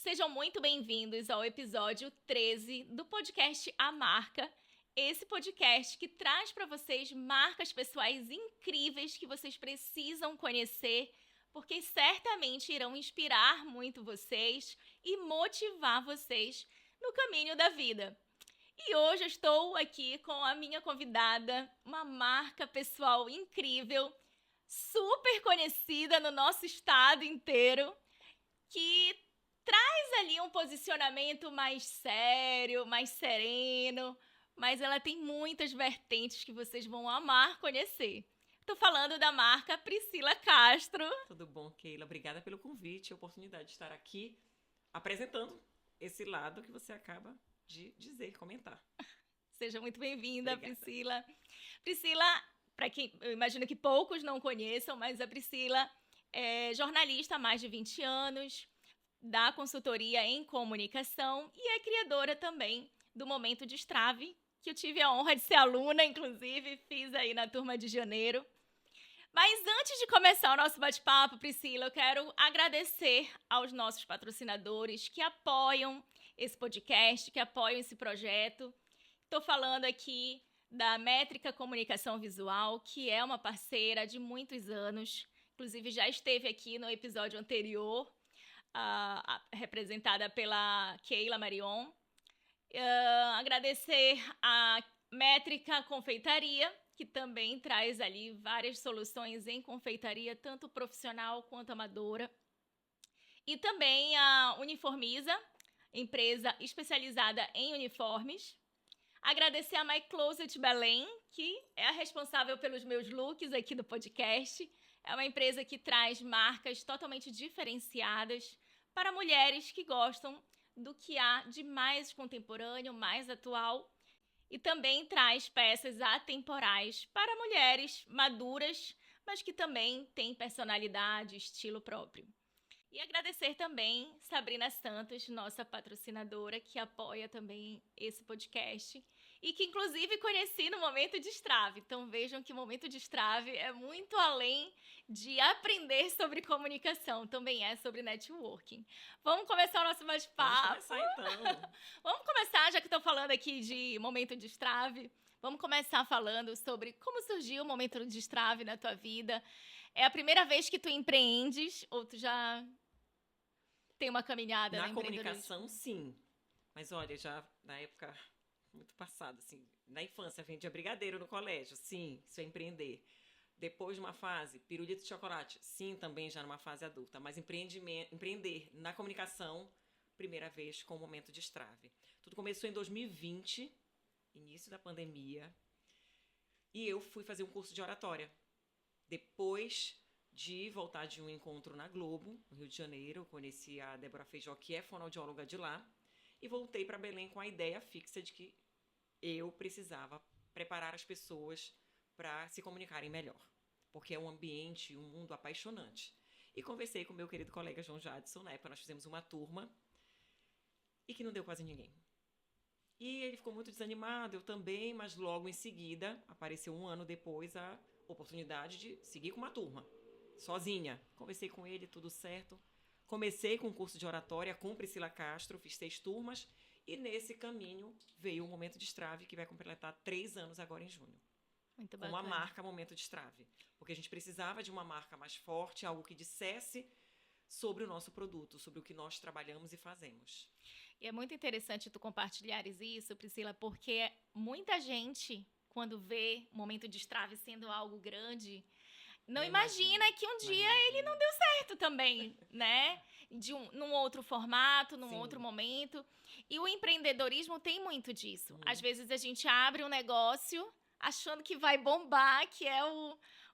Sejam muito bem-vindos ao episódio 13 do podcast A Marca. Esse podcast que traz para vocês marcas pessoais incríveis que vocês precisam conhecer, porque certamente irão inspirar muito vocês e motivar vocês no caminho da vida. E hoje eu estou aqui com a minha convidada, uma marca pessoal incrível, super conhecida no nosso estado inteiro, que traz ali um posicionamento mais sério, mais sereno, mas ela tem muitas vertentes que vocês vão amar conhecer. Estou falando da marca Priscila Castro. Tudo bom, Keila? Obrigada pelo convite e a oportunidade de estar aqui apresentando esse lado que você acaba de dizer, comentar. Seja muito bem-vinda, Priscila. Priscila, para quem eu imagino que poucos não conheçam, mas a Priscila é jornalista há mais de 20 anos, dá consultoria em comunicação e é criadora também do Momento Destrave, que eu tive a honra de ser aluna, inclusive, fiz aí na turma de janeiro. Mas antes de começar o nosso bate-papo, Priscila, eu quero agradecer aos nossos patrocinadores que apoiam esse podcast, que apoiam esse projeto. Estou falando aqui da Métrica Comunicação Visual, que é uma parceira de muitos anos. Inclusive, já esteve aqui no episódio anterior, representada pela Keila Marion. Agradecer a Métrica Confeitaria, que também traz ali várias soluções em confeitaria, tanto profissional quanto amadora. E também a Uniformiza, empresa especializada em uniformes. Agradecer a My Closet Belém, que é a responsável pelos meus looks aqui do podcast. É uma empresa que traz marcas totalmente diferenciadas para mulheres que gostam do que há de mais contemporâneo, mais atual. E também traz peças atemporais para mulheres maduras, mas que também têm personalidade, estilo próprio. E agradecer também Sabrina Santos, nossa patrocinadora, que apoia também esse podcast e que, inclusive, conheci no Momento Destrave. Então, vejam que o Momento Destrave é muito além de aprender sobre comunicação, também é sobre networking. Vamos começar o nosso bate-papo? Vamos começar, então. Vamos começar, já que estou falando aqui de Momento Destrave. Vamos começar falando sobre como surgiu o Momento Destrave na tua vida. É a primeira vez que tu empreendes ou tu já tem uma caminhada na comunicação, sim. Mas olha, já na época muito passada, assim, na infância, vendia brigadeiro no colégio, sim, isso é empreender. Depois de uma fase, pirulito de chocolate, sim, também já numa fase adulta. Mas empreender na comunicação, primeira vez com o Momento Destrave. Tudo começou em 2020, início da pandemia, e eu fui fazer um curso de oratória. Depois de voltar de um encontro na Globo, no Rio de Janeiro, eu conheci a Débora Feijó, que é fonoaudióloga de lá, e voltei para Belém com a ideia fixa de que eu precisava preparar as pessoas para se comunicarem melhor, porque é um ambiente, um mundo apaixonante. E conversei com meu querido colega João Jadson, na época nós fizemos uma turma, e que não deu quase ninguém. E ele ficou muito desanimado, eu também, mas logo em seguida, apareceu um ano depois a oportunidade de seguir com uma turma, sozinha. Conversei com ele, tudo certo. Comecei com um curso de oratória com Priscila Castro, fiz 6 turmas, e nesse caminho veio o Momento Destrave, que vai completar 3 anos agora em junho. Muito bacana. Com a marca Momento Destrave. Porque a gente precisava de uma marca mais forte, algo que dissesse sobre o nosso produto, sobre o que nós trabalhamos e fazemos. E é muito interessante tu compartilhares isso, Priscila, porque muita gente, quando vê o Momento Destrave sendo algo grande, não imagina que um dia ele não deu certo também, né? Num outro formato, num outro momento. E o empreendedorismo tem muito disso. Às vezes a gente abre um negócio achando que vai bombar, que é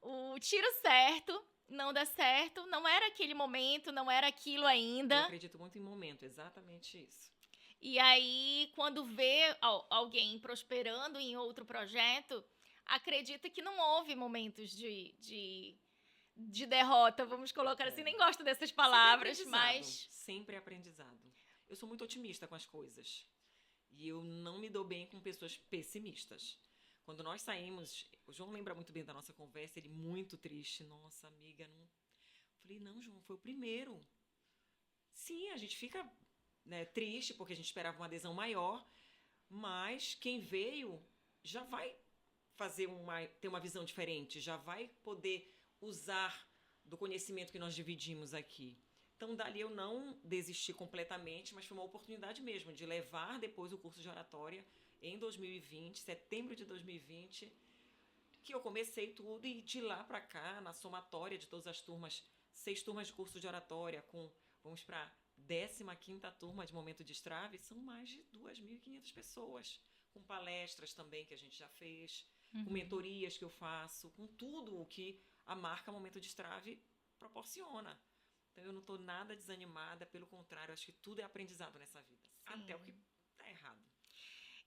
o tiro certo, não dá certo, não era aquele momento, não era aquilo ainda. Eu acredito muito em momento, exatamente isso. E aí, quando vê alguém prosperando em outro projeto, acredita que não houve momentos de derrota, vamos colocar assim. Nem gosto dessas palavras, mas... Sempre aprendizado. Eu sou muito otimista com as coisas. E eu não me dou bem com pessoas pessimistas. Quando nós saímos, o João lembra muito bem da nossa conversa, ele muito triste. Nossa, amiga, não... Falei, não, João, foi o primeiro. Sim, a gente fica né, triste, porque a gente esperava uma adesão maior, mas quem veio já vai ter uma visão diferente, já vai poder usar do conhecimento que nós dividimos aqui. Então, dali eu não desisti completamente, mas foi uma oportunidade mesmo de levar depois o curso de oratória em 2020, setembro de 2020, que eu comecei tudo e de lá para cá, na somatória de todas as turmas, 6 turmas de curso de oratória, vamos para a 15ª turma de Momento de Destrave, são mais de 2.500 pessoas, com palestras também que a gente já fez, com mentorias que eu faço, com tudo o que a marca Momento de Destrave proporciona. Então, eu não estou nada desanimada, pelo contrário, acho que tudo é aprendizado nessa vida. Sim. Até o que está errado.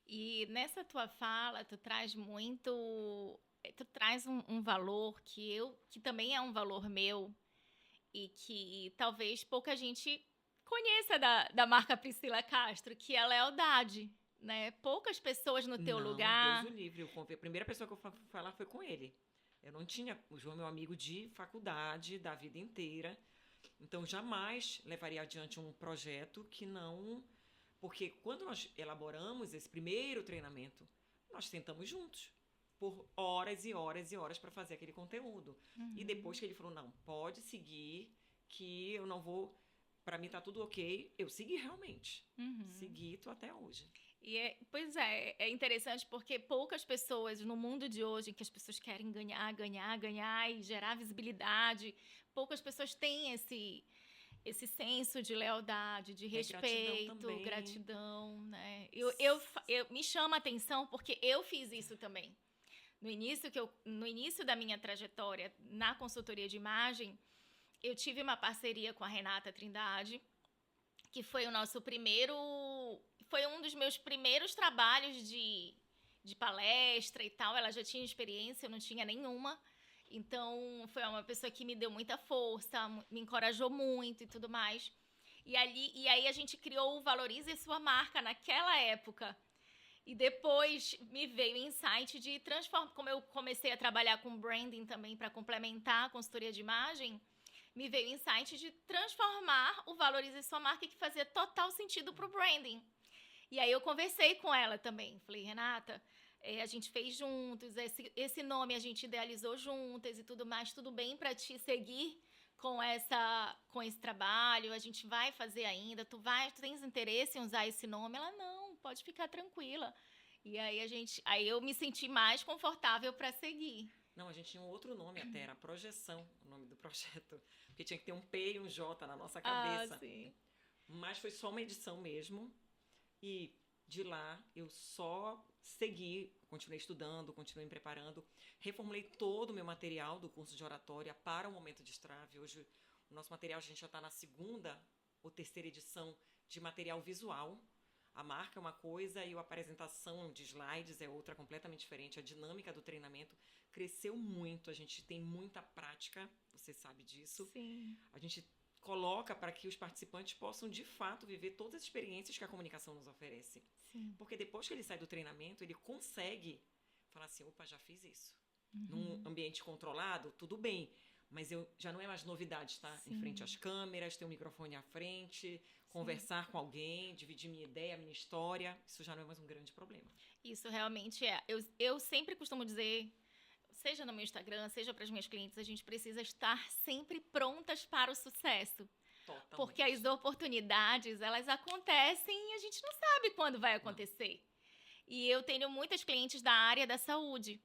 E nessa tua fala, tu traz um valor que também é um valor meu e que talvez pouca gente conheça da marca Priscila Castro, que é a lealdade, né? Poucas pessoas no teu lugar... Deus o livre. A primeira pessoa que eu fui falar foi com ele. Eu não tinha... O João é meu amigo de faculdade, da vida inteira. Então, jamais levaria adiante um projeto que não... Porque quando nós elaboramos esse primeiro treinamento, nós sentamos juntos por horas e horas e horas para fazer aquele conteúdo. E depois que ele falou, não, pode seguir, que eu não vou... Para mim tá tudo ok, eu segui realmente. Segui, tô até hoje. Pois é interessante porque poucas pessoas no mundo de hoje, em que as pessoas querem ganhar e gerar visibilidade, poucas pessoas têm esse senso de lealdade, de respeito, gratidão, né? Eu me chama a atenção porque eu fiz isso também. No início da minha trajetória na consultoria de imagem, eu tive uma parceria com a Renata Trindade, que foi foi um dos meus primeiros trabalhos de palestra e tal. Ela já tinha experiência, eu não tinha nenhuma. Então, foi uma pessoa que me deu muita força, me encorajou muito e tudo mais. E aí a gente criou o Valorize Sua Marca naquela época. E depois me veio o insight de transformar, como eu comecei a trabalhar com branding também para complementar a consultoria de imagem, me veio o insight de transformar o Valorize Sua Marca, que fazia total sentido para o branding. E aí eu conversei com ela também. Falei, Renata, a gente fez juntos, esse nome a gente idealizou juntas e tudo mais, tudo bem para te seguir com esse trabalho? A gente vai fazer ainda, tu tens interesse em usar esse nome? Ela, não, pode ficar tranquila. E aí eu me senti mais confortável para seguir. Não, a gente tinha um outro nome até, era Projeção, o nome do projeto. Porque tinha que ter um P e um J na nossa cabeça. Sim. Mas foi só uma edição mesmo. E de lá eu só segui, continuei estudando, continuei me preparando. Reformulei todo o meu material do curso de oratória para o Momento de Destrave. Hoje o nosso material, a gente já está na 2ª ou 3ª edição de material visual. A marca é uma coisa e a apresentação de slides é outra, completamente diferente. A dinâmica do treinamento cresceu muito, a gente tem muita prática, você sabe disso. Sim. A gente coloca para que os participantes possam, de fato, viver todas as experiências que a comunicação nos oferece. Sim. Porque depois que ele sai do treinamento, ele consegue falar assim, opa, já fiz isso. Num ambiente controlado, tudo bem, mas já não é mais novidade, tá? Sim. Em frente às câmeras, ter um microfone à frente, conversar com alguém, dividir minha ideia, minha história, isso já não é mais um grande problema. Isso realmente é. Eu sempre costumo dizer, seja no meu Instagram, seja para as minhas clientes, a gente precisa estar sempre prontas para o sucesso. Totalmente. Porque as oportunidades, elas acontecem e a gente não sabe quando vai acontecer. Não. E eu tenho muitas clientes da área da saúde.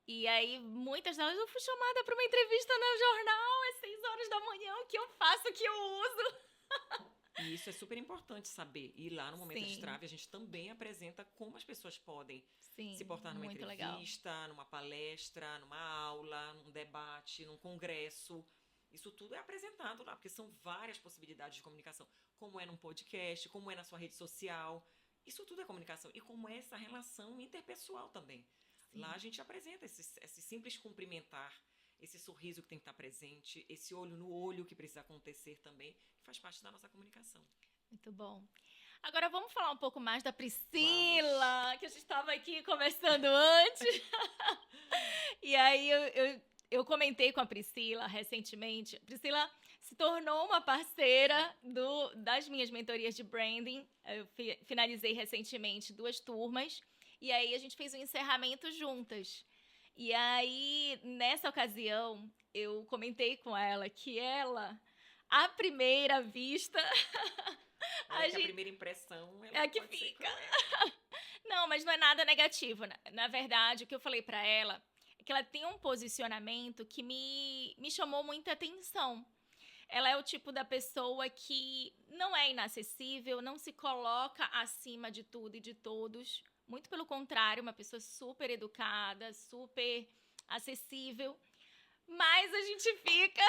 E aí, muitas delas, eu fui chamada para uma entrevista no jornal, às 6 horas da manhã, o que eu faço, o que eu uso. E isso é super importante saber. E lá no Momento de Destrave, a gente também apresenta como as pessoas podem se portar numa entrevista, numa palestra, numa aula, num debate, num congresso. Isso tudo é apresentado lá, porque são várias possibilidades de comunicação. Como é num podcast, como é na sua rede social. Isso tudo é comunicação. E como é essa relação interpessoal também. Sim. Lá a gente apresenta esse simples cumprimentar, esse sorriso que tem que estar presente, esse olho no olho que precisa acontecer também, que faz parte da nossa comunicação. Muito bom. Agora vamos falar um pouco mais da Priscila, que a gente estava aqui conversando antes. E aí eu comentei com a Priscila recentemente. Priscila se tornou uma parceira das minhas mentorias de branding. Eu finalizei recentemente 2 turmas. E aí, a gente fez um encerramento juntas. E aí, nessa ocasião, eu comentei com ela que ela, à primeira vista, Olha que a primeira impressão, ela é a que pode ser fica. cruel. Não, mas não é nada negativo. Na verdade, o que eu falei pra ela é que ela tem um posicionamento que me chamou muita atenção. Ela é o tipo da pessoa que não é inacessível, não se coloca acima de tudo e de todos. Muito pelo contrário, uma pessoa super educada, super acessível. Mas a gente fica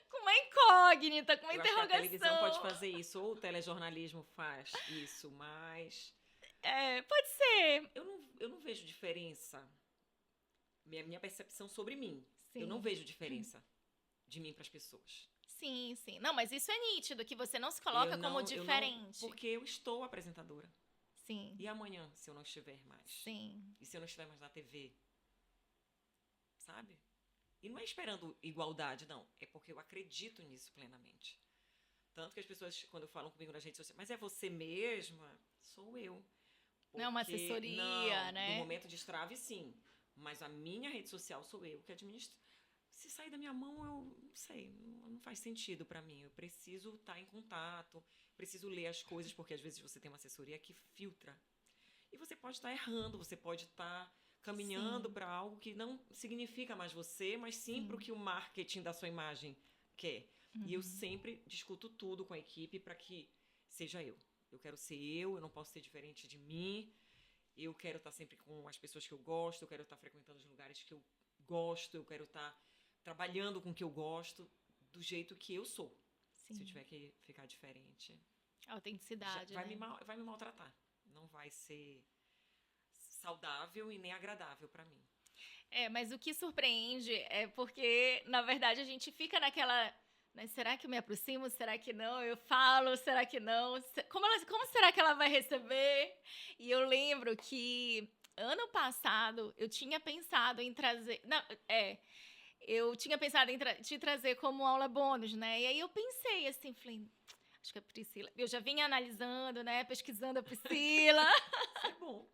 com uma incógnita, com uma Eu acho que a televisão pode interrogação. fazer isso, ou o telejornalismo faz isso, mas É, pode ser. eu não vejo diferença. Minha percepção sobre mim. Eu não Sim. vejo diferença de mim para as pessoas. Sim, sim. Não, mas isso é nítido, que você não se coloca como Eu não, diferente. porque eu estou apresentadora. Sim, E amanhã, se eu não estiver mais? sim. E se eu não estiver mais na TV? Sabe? E não é esperando igualdade, não. É porque eu acredito nisso plenamente. Tanto que as pessoas, quando falam comigo nas redes sociais, mas é você mesma? Sou eu. Não é uma Porque, assessoria, não, no né? momento de estrave, sim. Mas a minha rede social sou eu que administro. Se sair da minha mão, eu não sei, não faz sentido para mim. Eu preciso estar em contato, preciso ler as coisas, porque às vezes você tem uma assessoria que filtra. E você pode estar errando, você pode estar caminhando Sim, para algo que não significa mais você, mas sim para o sim. que o marketing da sua imagem quer. E eu Uhum. sempre discuto tudo com a equipe para que seja eu. Eu quero ser eu não posso ser diferente de mim. Eu quero estar sempre com as pessoas que eu gosto, eu quero estar frequentando os lugares que eu gosto, eu quero estar trabalhando com o que eu gosto, do jeito que eu sou. Se eu Sim. tiver que ficar diferente, Autenticidade, né? vai me maltratar. Não vai ser saudável e nem agradável para mim. É, mas o que surpreende é porque, na verdade, a gente fica naquela. Né, será que eu me aproximo? Será que não? Eu falo? Será que não? Como será que ela vai receber? E eu lembro que ano passado eu tinha pensado em trazer. Não, eu tinha pensado em te trazer como aula bônus, né? E aí eu pensei assim, falei, acho que a Priscila. Eu já vinha analisando, né? Pesquisando a Priscila. Isso é bom.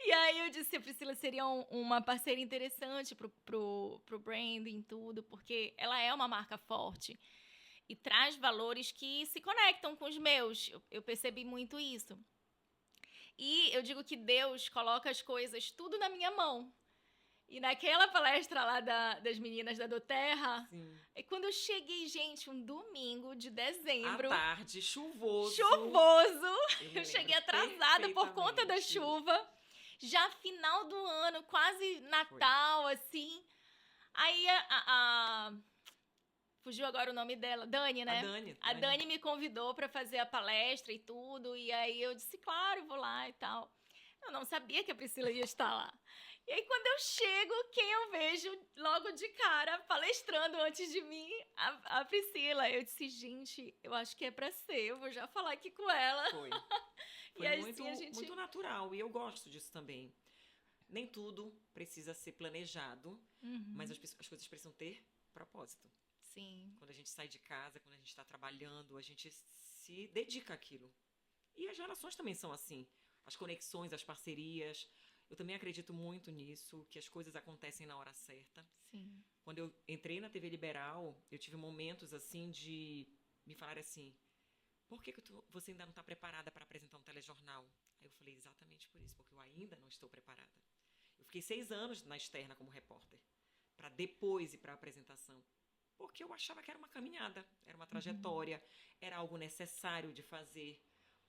E aí eu disse que a Priscila seria uma parceira interessante pro branding e tudo, porque ela é uma marca forte e traz valores que se conectam com os meus. Eu percebi muito isso. E eu digo que Deus coloca as coisas tudo na minha mão. E naquela palestra lá das meninas da Doterra, Sim. quando eu cheguei, gente, um domingo de À dezembro, tarde, chuvoso. chuvoso, Eu me eu lembro cheguei atrasada por conta da perfeitamente. chuva, já final do ano, quase Foi. Natal, assim. Aí fugiu agora o nome dela, Dani, A né? Dani, A Dani me convidou para fazer a palestra e tudo, e aí eu disse, claro, vou lá e tal. Eu não sabia que a Priscila ia estar lá. E aí, quando eu chego, quem eu vejo logo de cara, palestrando antes de mim, a Priscila. Eu disse, gente, eu acho que é pra ser, eu vou já falar aqui com ela. Foi. E Foi assim muito, a gente. muito natural. E eu gosto disso também. Nem tudo precisa ser planejado, mas Uhum, as coisas precisam ter propósito. sim, Quando a gente sai de casa, quando a gente está trabalhando, a gente se dedica àquilo. E as relações também são assim. As conexões, as parcerias. Eu também acredito muito nisso, que as coisas acontecem na hora certa. sim. Quando eu entrei na TV Liberal, eu tive momentos assim de me falar assim: por que você ainda não está preparada para apresentar um telejornal? Aí eu falei: exatamente por isso, porque eu ainda não estou preparada. Eu fiquei 6 anos na externa como repórter, para depois ir para a apresentação. Porque eu achava que era uma caminhada, era uma Uhum. trajetória, era algo necessário de fazer.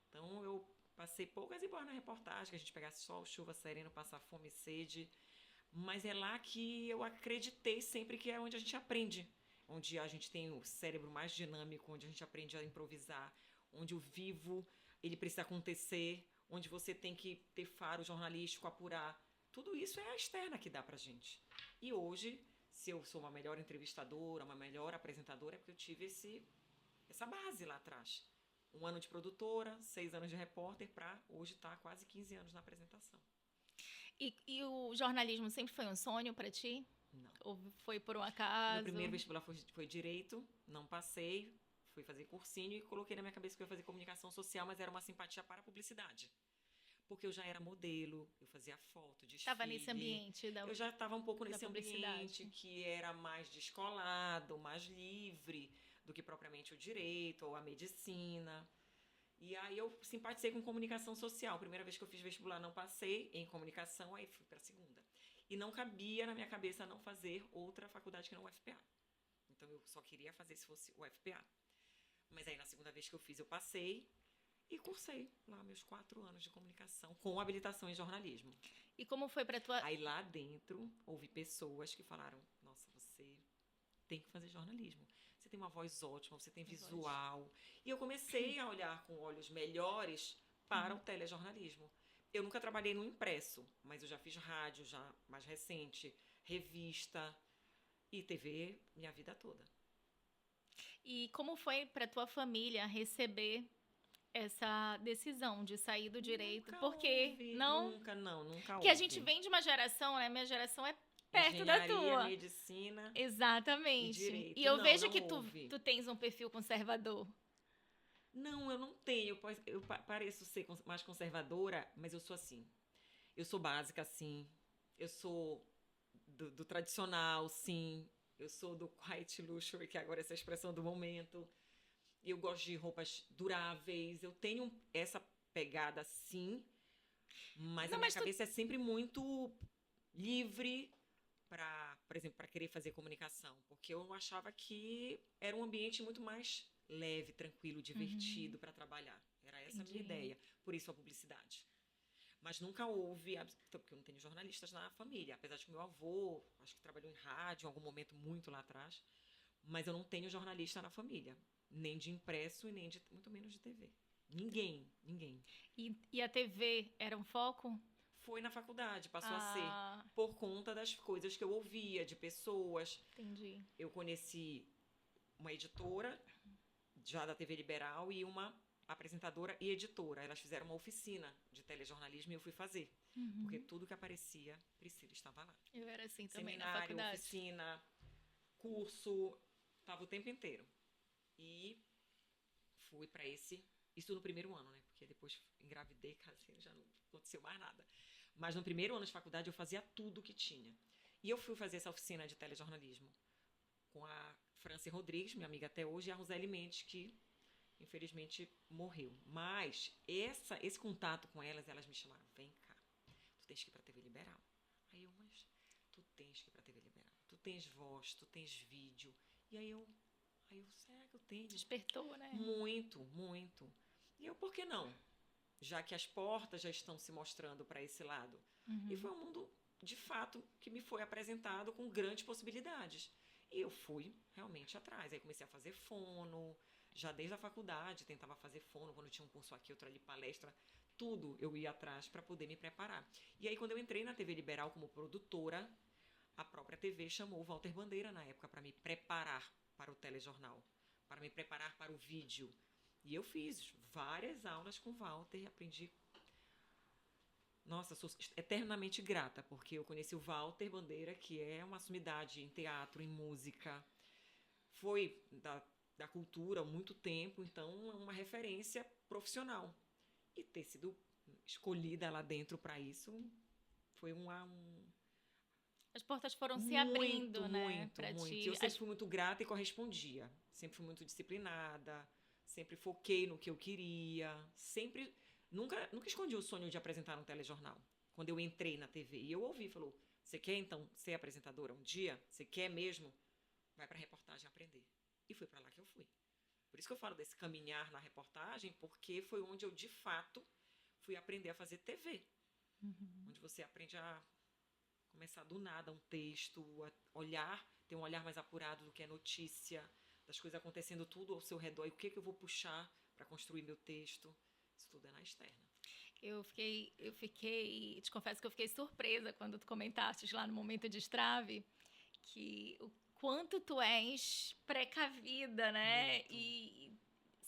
Então eu passei poucas e boas na reportagem, que a gente pegasse sol, chuva, sereno, passar fome e sede. Mas é lá que eu acreditei sempre que é onde a gente aprende. Onde a gente tem o cérebro mais dinâmico, onde a gente aprende a improvisar, onde o vivo ele precisa acontecer, onde você tem que ter faro jornalístico, apurar. Tudo isso é a externa que dá pra gente. E hoje, se eu sou uma melhor entrevistadora, uma melhor apresentadora, é porque eu tive essa base lá atrás. 1 ano de produtora, 6 anos de repórter, para hoje estar quase 15 anos na apresentação. E o jornalismo sempre foi um sonho para ti? Não. Ou foi por um Meu acaso? primeiro vestibular foi direito, não passei, fui fazer cursinho e coloquei na minha cabeça que eu ia fazer comunicação social, mas era uma simpatia para a publicidade. Porque eu já era modelo, eu fazia foto, Estava nesse desfile. ambiente Eu já estava um pouco da nesse ambiente publicidade. que era mais descolado, mais livre do que propriamente o direito ou a medicina. E aí eu simpatizei com comunicação social. Primeira vez que eu fiz vestibular não passei em comunicação, aí fui para a segunda. E não cabia na minha cabeça não fazer outra faculdade que não o UFPA. Então eu só queria fazer se fosse o UFPA. Mas aí na segunda vez que eu fiz eu passei e cursei lá meus 4 anos de comunicação com habilitação em jornalismo. E como foi para tua... Aí lá dentro houve pessoas que falaram: nossa, você tem que fazer jornalismo. Você tem uma voz ótima, você tem visual. E eu comecei a olhar com olhos melhores para o telejornalismo. Eu nunca trabalhei no impresso, mas eu já fiz rádio, já mais recente, revista e TV minha vida toda. E como foi para tua família receber essa decisão de sair do direito? Nunca Porque houve, não... nunca Porque a houve. gente vem de uma geração, né? Minha geração é perto da Engenharia, tua. medicina Exatamente. e direito. E eu Não, vejo não que houve. tu tens um perfil conservador. Não, eu não tenho. Eu pareço ser mais conservadora, mas eu sou assim. Eu sou básica, sim. Eu sou do tradicional, sim. Eu sou do quiet luxury, que agora é essa expressão do momento. Eu gosto de roupas duráveis. Eu tenho essa pegada, sim. Mas Não, a minha mas tu... cabeça é sempre muito livre para, por exemplo, para querer fazer comunicação. Porque eu achava que era um ambiente muito mais leve, tranquilo, divertido para trabalhar. Era essa a minha Entendi. ideia. Por isso a publicidade. Mas nunca houve, porque eu não tenho jornalistas na família, apesar de que meu avô, acho que trabalhou em rádio em algum momento muito lá atrás, mas eu não tenho jornalista na família, nem de impresso e nem de, muito menos de TV. Ninguém. E a TV era um foco? Foi na faculdade, passou a ser, Ah, por conta das coisas que eu ouvia, de pessoas. entendi. Eu conheci uma editora, já da TV Liberal, e uma apresentadora e editora. Elas fizeram uma oficina de telejornalismo e eu fui fazer. Porque tudo que aparecia, Priscila estava lá. Eu era assim também na Seminário, faculdade. oficina, curso, estava o tempo inteiro. E fui para esse... Isso no primeiro ano, né? Porque depois engravidei, casei, já não aconteceu mais nada. Mas no primeiro ano de faculdade eu fazia tudo que tinha. E eu fui fazer essa oficina de telejornalismo com a Franci Rodrigues, minha amiga até hoje, e a Roseli Mendes, que infelizmente morreu. Mas esse contato com elas me chamaram: vem cá, tu tens que ir pra TV Liberal. Aí eu: mas tu tens que ir pra TV Liberal. Tu tens voz, tu tens vídeo. E aí eu, será que eu tenho? Despertou, né? Muito. E eu: por que não? Já que as portas já estão se mostrando para esse lado. E foi um mundo, de fato, que me foi apresentado com grandes possibilidades. E eu fui realmente atrás. Aí comecei a fazer fono, já desde a faculdade, tentava fazer fono, quando tinha um curso aqui, outro ali, palestra, tudo eu ia atrás para poder me preparar. E aí, quando eu entrei na TV Liberal como produtora, a própria TV chamou o Walter Bandeira, na época, para me preparar para o telejornal, para me preparar para o vídeo. E eu fiz várias aulas com o Walter e aprendi. Nossa, sou eternamente grata, porque eu conheci o Walter Bandeira, que é uma sumidade em teatro, em música. Foi da cultura há muito tempo, então é uma referência profissional. E ter sido escolhida lá dentro para isso foi As portas foram se abrindo, né? Muito. Pra ti. Eu sempre fui muito grata e correspondia. Sempre fui muito disciplinada, sempre foquei no que eu queria, sempre... Nunca escondi o sonho de apresentar um telejornal. Quando eu entrei na TV e eu ouvi, falou: você quer então ser apresentadora um dia? Você quer mesmo? Vai pra reportagem aprender. E foi pra lá que eu fui. Por isso que eu falo desse caminhar na reportagem, porque foi onde eu, de fato, fui aprender a fazer TV. Onde você aprende a começar do nada um texto, a olhar, ter um olhar mais apurado do que é notícia, das coisas acontecendo tudo ao seu redor, e o que eu vou puxar para construir meu texto. Isso tudo é na externa. Eu fiquei, te confesso que eu fiquei surpresa quando tu comentaste lá no Momento de Estrave, que o quanto tu és precavida, né? Muito. E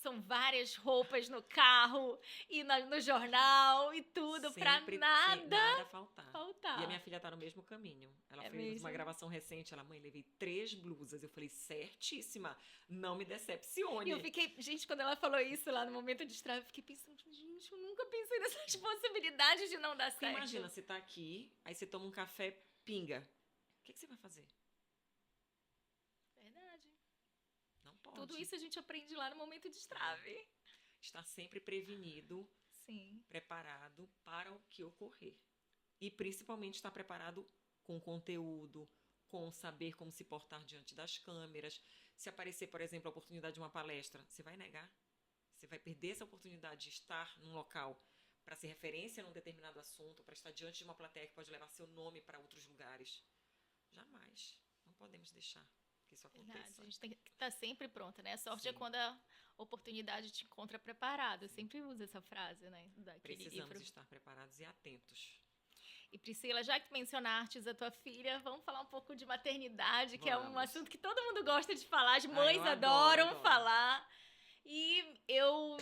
são várias roupas no carro e no jornal e tudo pra Sempre, nada faltar. faltar. E a minha filha tá no mesmo caminho. Ela fez mesmo? uma gravação recente. Ela, mãe, levei 3 blusas. Eu falei, certíssima. Não me decepcione. E eu fiquei, gente, quando ela falou isso lá no momento de estrada, eu fiquei pensando, gente, eu nunca pensei nessas possibilidades de não dar Porque certo. imagina, você tá aqui, aí você toma um café, pinga. O que você vai fazer? Verdade. Não pode. Tudo isso a gente aprende lá no momento de estrave. Está sempre prevenido, Sim. preparado para o que ocorrer. E principalmente estar preparado com conteúdo, com saber como se portar diante das câmeras. Se aparecer, por exemplo, a oportunidade de uma palestra, você vai negar? Você vai perder essa oportunidade de estar num local para ser referência num determinado assunto, para estar diante de uma plateia que pode levar seu nome para outros lugares? Jamais. Não podemos deixar que isso aconteça. Verdade. A gente tem que estar sempre pronta, né? A sorte é Sim. quando a oportunidade te encontra preparado. Eu sempre uso essa frase, né? Daquele Precisamos livro. estar preparados e atentos. E Priscila, já que mencionaste a tua filha, vamos falar um pouco de maternidade, que é um Vamos. assunto que todo mundo gosta de falar, as mães eu adoram adoro. falar. E eu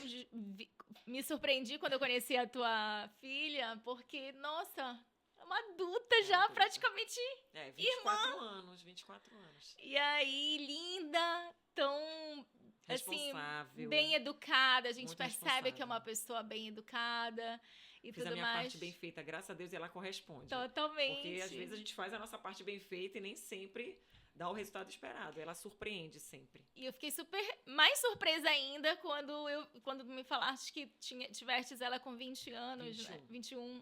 me surpreendi quando eu conheci a tua filha, porque, nossa, é uma adulta já, adulta. praticamente. 24 anos. E aí, linda, tão, assim, Responsável. bem educada. A gente Muito percebe que é uma responsável. pessoa bem educada e Fiz tudo a minha mais. parte bem feita, graças a Deus, e ela corresponde. Totalmente. Porque às vezes a gente faz a nossa parte bem feita e nem sempre dá o resultado esperado. Ela surpreende sempre. E eu fiquei mais surpresa ainda quando me falaste que tivestes ela com 20 anos, 21. né? 21.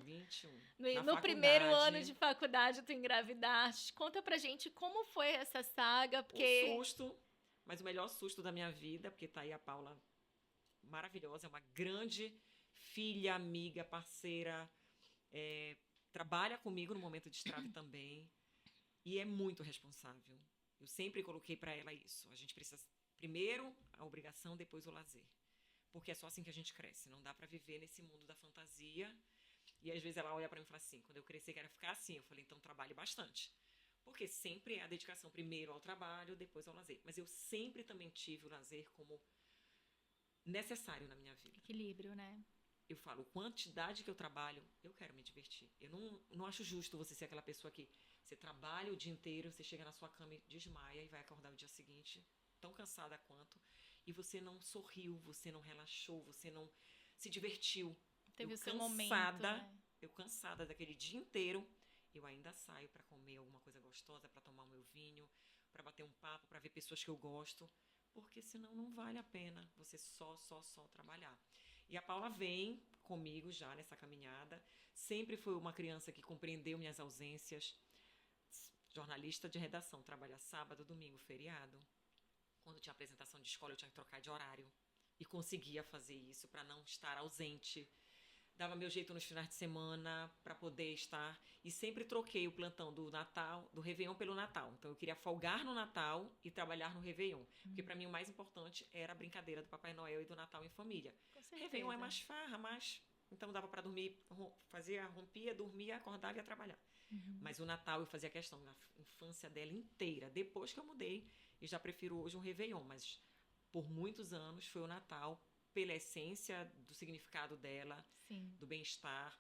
21. No primeiro ano de faculdade, tu engravidaste. Conta pra gente como foi essa saga, porque... Um susto, mas o melhor susto da minha vida, porque tá aí a Paula maravilhosa, é uma grande filha, amiga, parceira, trabalha comigo no momento de estrave também. E é muito responsável. Eu sempre coloquei para ela isso. A gente precisa, primeiro, a obrigação, depois o lazer. Porque é só assim que a gente cresce. Não dá para viver nesse mundo da fantasia. E às vezes ela olha para mim e fala assim, quando eu crescer quero ficar assim. Eu falei, então trabalhe bastante. Porque sempre é a dedicação primeiro ao trabalho, depois ao lazer. Mas eu sempre também tive o lazer como necessário na minha vida. Equilíbrio, né? Eu falo, quantidade que eu trabalho, eu quero me divertir. Eu não acho justo você ser aquela pessoa que você trabalha o dia inteiro, você chega na sua cama e desmaia e vai acordar o dia seguinte tão cansada quanto, e você não sorriu, você não relaxou, você não se divertiu. Teve eu o seu cansada, momento, né? Eu cansada daquele dia inteiro, eu ainda saio para comer alguma coisa gostosa, para tomar o meu vinho, para bater um papo, para ver pessoas que eu gosto, porque senão não vale a pena você só trabalhar. E a Paula vem comigo já nessa caminhada, sempre foi uma criança que compreendeu minhas ausências. Jornalista de redação, trabalha sábado, domingo, feriado. Quando tinha apresentação de escola, eu tinha que trocar de horário. E conseguia fazer isso para não estar ausente. Dava meu jeito nos finais de semana para poder estar. E sempre troquei o plantão do Natal, do Réveillon pelo Natal. Então eu queria folgar no Natal e trabalhar no Réveillon. Porque para mim o mais importante era a brincadeira do Papai Noel e do Natal em família. Réveillon é mais farra, mais... Então dava para dormir, rompia, dormia, acordava e ia trabalhar. Mas o Natal eu fazia questão na infância dela inteira. Depois que eu mudei, e já prefiro hoje um Réveillon. Mas por muitos anos foi o Natal, pela essência do significado dela, Sim. do bem-estar.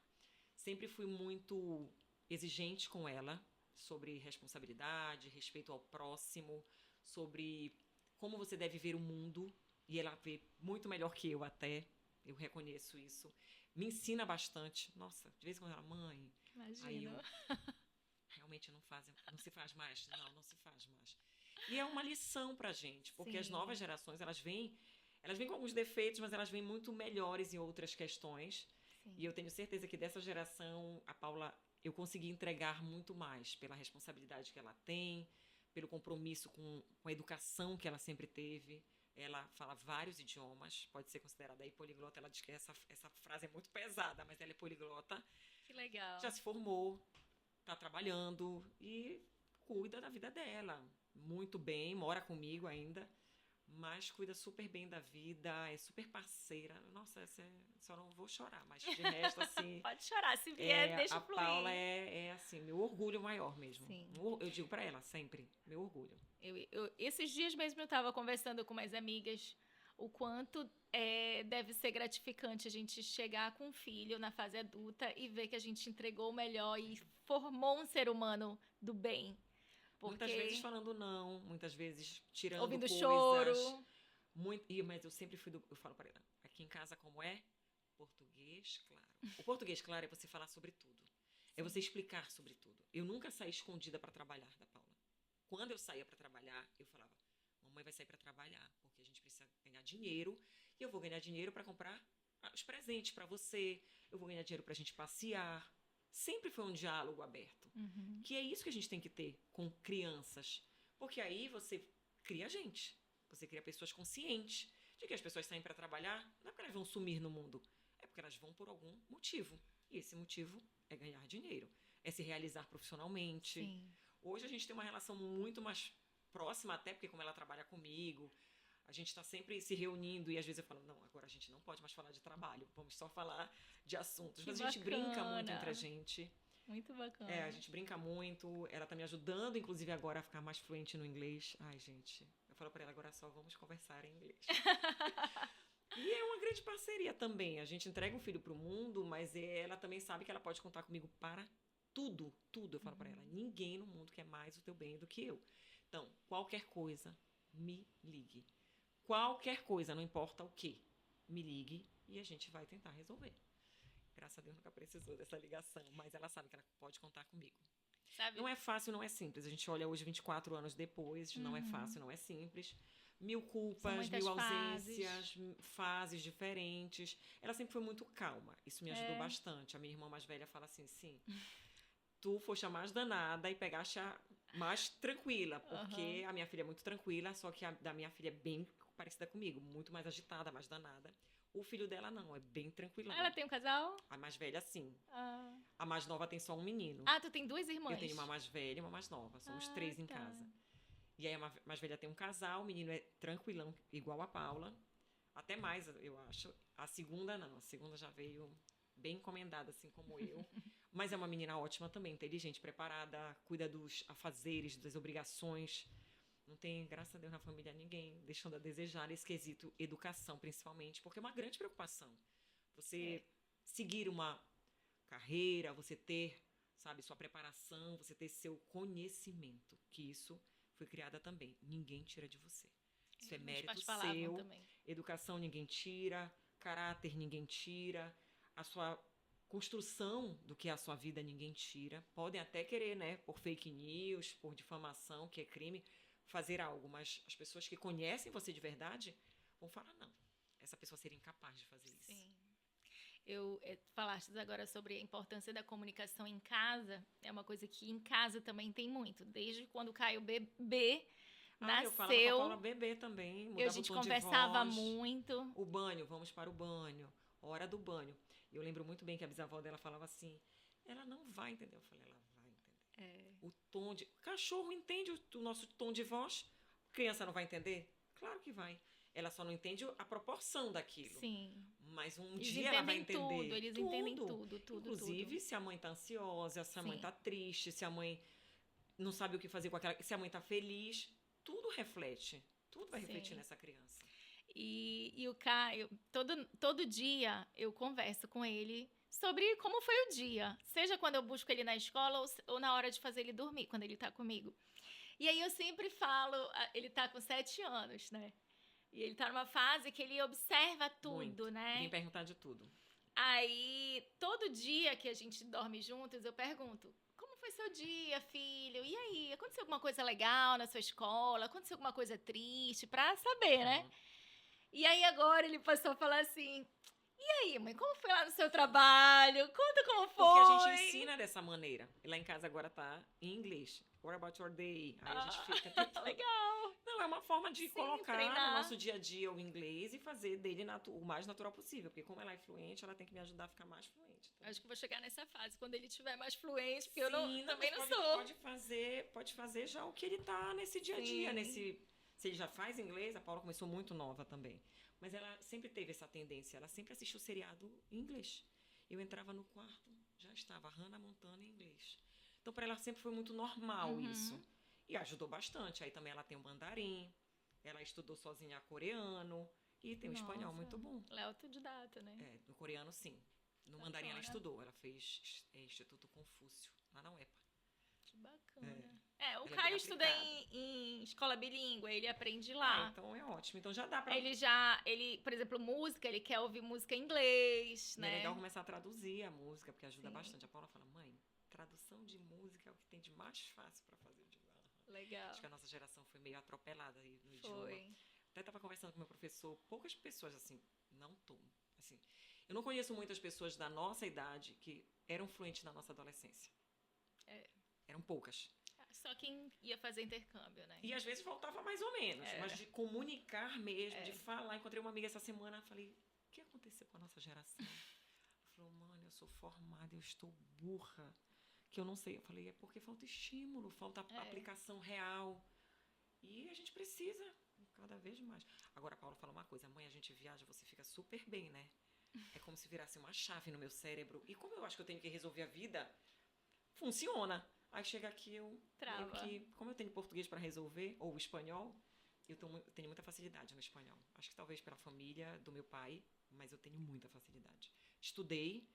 Sempre fui muito exigente com ela sobre responsabilidade, respeito ao próximo, sobre como você deve ver o mundo. E ela vê muito melhor que eu até, eu reconheço isso. Me ensina bastante. Nossa, de vez em quando ela, mãe... Imagina. Realmente não se faz mais. Não se faz mais. E é uma lição pra gente, porque as novas gerações, elas vêm com alguns defeitos, mas elas vêm muito melhores em outras questões. Sim. E eu tenho certeza que dessa geração, a Paula, eu consegui entregar muito mais pela responsabilidade que ela tem, pelo compromisso com a educação que ela sempre teve. Ela fala vários idiomas, pode ser considerada aí poliglota. Ela diz que essa frase é muito pesada, mas ela é poliglota. Que legal. Já se formou, está trabalhando e cuida da vida dela. Muito bem, mora comigo ainda, mas cuida super bem da vida, é super parceira. Nossa, só não vou chorar, mas de resto, assim... Pode chorar, se vier, deixa fluir. A Paula é, assim, meu orgulho maior mesmo. Sim. Eu digo pra ela sempre, meu orgulho. Esses dias mesmo eu estava conversando com umas amigas, o quanto deve ser gratificante a gente chegar com um filho na fase adulta e ver que a gente entregou o melhor e formou um ser humano do bem. Muitas vezes falando não, muitas vezes tirando ouvindo coisas. choro. Mas eu sempre eu falo para ela, aqui em casa como é? Português claro. O português claro é você falar sobre tudo. É você explicar sobre tudo. Eu nunca saí escondida para trabalhar, da Paula. Quando eu saía para trabalhar, eu falava, mamãe vai sair para trabalhar, porque a gente precisa ganhar dinheiro, e eu vou ganhar dinheiro para comprar os presentes para você, eu vou ganhar dinheiro para a gente passear. Sempre foi um diálogo aberto. Uhum. Que é isso que a gente tem que ter com crianças. Porque aí você cria gente. Você cria pessoas conscientes de que as pessoas saem para trabalhar, não é porque elas vão sumir no mundo, é porque elas vão por algum motivo. E esse motivo é ganhar dinheiro, é se realizar profissionalmente. Sim. Hoje a gente tem uma relação muito mais próxima, até porque como ela trabalha comigo, a gente está sempre se reunindo e às vezes eu falo, não, agora a gente não pode mais falar de trabalho, vamos só falar de assuntos. Que Mas a gente bacana. brinca muito entre a gente. Muito bacana. A gente brinca muito, ela tá me ajudando, inclusive agora a ficar mais fluente no inglês. Ai, gente, eu falo pra ela, agora só vamos conversar em inglês. E é uma grande parceria também, a gente entrega um filho pro mundo, mas ela também sabe que ela pode contar comigo para tudo, tudo. Eu falo pra ela, ninguém no mundo quer mais o teu bem do que eu. Então, qualquer coisa, me ligue. Qualquer coisa, não importa o que, me ligue e a gente vai tentar resolver. Graças a Deus nunca precisou dessa ligação, mas ela sabe que ela pode contar comigo. Sabe? Não é fácil, não é simples. A gente olha hoje 24 anos depois, não é fácil, não é simples. Mil culpas, mil ausências, fases diferentes. Ela sempre foi muito calma. Isso me ajudou bastante. A minha irmã mais velha fala assim, sim, tu foste a mais danada e pegaste a mais tranquila, porque a minha filha é muito tranquila, só que a da minha filha é bem parecida comigo, muito mais agitada, mais danada. O filho dela não, é bem tranquilão. Ela tem um casal? A mais velha, sim. Ah. A mais nova tem só um menino. Ah, tu tem duas irmãs? Eu tenho uma mais velha e uma mais nova. Somos 3 em casa. E aí a mais velha tem um casal, o menino é tranquilão, igual a Paula. Até mais, eu acho. A segunda, não. A segunda já veio bem encomendada, assim como eu. Mas é uma menina ótima também, inteligente, preparada, cuida dos afazeres, das obrigações. Não tem, graças a Deus, na família ninguém deixando a desejar nesse quesito educação, principalmente, porque é uma grande preocupação. Você seguir uma carreira, você ter, sabe, sua preparação, você ter seu conhecimento, que isso foi criada também. Ninguém tira de você. Isso é mérito seu. Educação ninguém tira, caráter ninguém tira, a sua construção do que é a sua vida ninguém tira. Podem até querer, né, por fake news, por difamação, que é crime, fazer algo, mas as pessoas que conhecem você de verdade vão falar, não, essa pessoa seria incapaz de fazer isso. Sim. Falaste agora sobre a importância da comunicação em casa, é uma coisa que em casa também tem muito, desde quando o Caio bebê nasceu. Eu falava com a Paula bebê também, mudava a gente o tom conversava de voz, muito. O banho, vamos para o banho, hora do banho. E eu lembro muito bem que a bisavó dela falava assim, ela não vai entender. Eu falei, ela vai entender. O tom de... Cachorro entende o nosso tom de voz? Criança não vai entender? Claro que vai. Ela só não entende a proporção daquilo. Sim. Mas dia ela vai entender eles entendem tudo. Inclusive, se a mãe tá ansiosa, se a mãe tá triste, se a mãe não sabe o que fazer com aquela... Se a mãe tá feliz, tudo reflete. Tudo vai refletir nessa criança. E o Caio, todo dia eu converso com ele sobre como foi o dia. Seja quando eu busco ele na escola ou na hora de fazer ele dormir, quando ele tá comigo. E aí eu sempre falo, ele tá com 7 anos, né? E ele tá numa fase que ele observa tudo, muito. né? Vem perguntar de tudo. Aí, todo dia que a gente dorme juntos, eu pergunto, como foi seu dia, filho? E aí, aconteceu alguma coisa legal na sua escola? Aconteceu alguma coisa triste? Pra saber, né? E aí, agora ele passou a falar assim, e aí, mãe, como foi lá no seu trabalho? Conta como foi. Porque a gente ensina dessa maneira. E lá em casa agora tá em inglês. What about your day? Aí a gente fica tentando... Legal. Não, é uma forma de colocar treinar no nosso dia a dia o inglês e fazer dele o mais natural possível. Porque como ela é fluente, ela tem que me ajudar a ficar mais fluente. Então... Acho que vou chegar nessa fase, quando ele estiver mais fluente, porque eu também não sou. Pode fazer já o que ele tá nesse dia a dia. Se ele já faz inglês, a Paula começou muito nova também. Mas ela sempre teve essa tendência. Ela sempre assistiu seriado em inglês. Eu entrava no quarto, já estava Hannah Montana em inglês. Então, para ela sempre foi muito normal isso. E ajudou bastante. Aí também ela tem o mandarim, ela estudou sozinha coreano. E tem um espanhol muito bom. Ela é autodidata, né? No coreano, sim. No mandarim ela estudou. Ela fez Instituto Confúcio, lá na UEPA. Que bacana. O Ela Caio bem estuda aplicada. em escola bilíngue, ele aprende lá. Então é ótimo. Então já dá pra... Ele, por exemplo, música, ele quer ouvir música em inglês, E né? é legal começar a traduzir a música, porque ajuda Sim. bastante. A Paula fala, mãe, tradução de música é o que tem de mais fácil pra fazer. Legal. Acho que a nossa geração foi meio atropelada aí no Foi. idioma. Até estava conversando com meu professor, poucas pessoas, assim, assim, eu não conheço muitas pessoas da nossa idade que eram fluentes na nossa adolescência. Eram poucas. Só quem ia fazer intercâmbio, né? E às vezes voltava mais ou menos, mas de comunicar mesmo, de falar. Encontrei uma amiga essa semana, falei, o que aconteceu com a nossa geração? Ela falou, mano, eu sou formada, eu estou burra, que eu não sei. Eu falei, é porque falta estímulo, falta aplicação real. E a gente precisa cada vez mais. Agora a Paula fala uma coisa, mãe, a gente viaja, você fica super bem, né? É como se virasse uma chave no meu cérebro. E como eu acho que eu tenho que resolver a vida, funciona. Aí chega aqui, como eu tenho português para resolver, ou espanhol, eu tenho muita facilidade no espanhol. Acho que talvez pela família do meu pai, mas eu tenho muita facilidade. Estudei,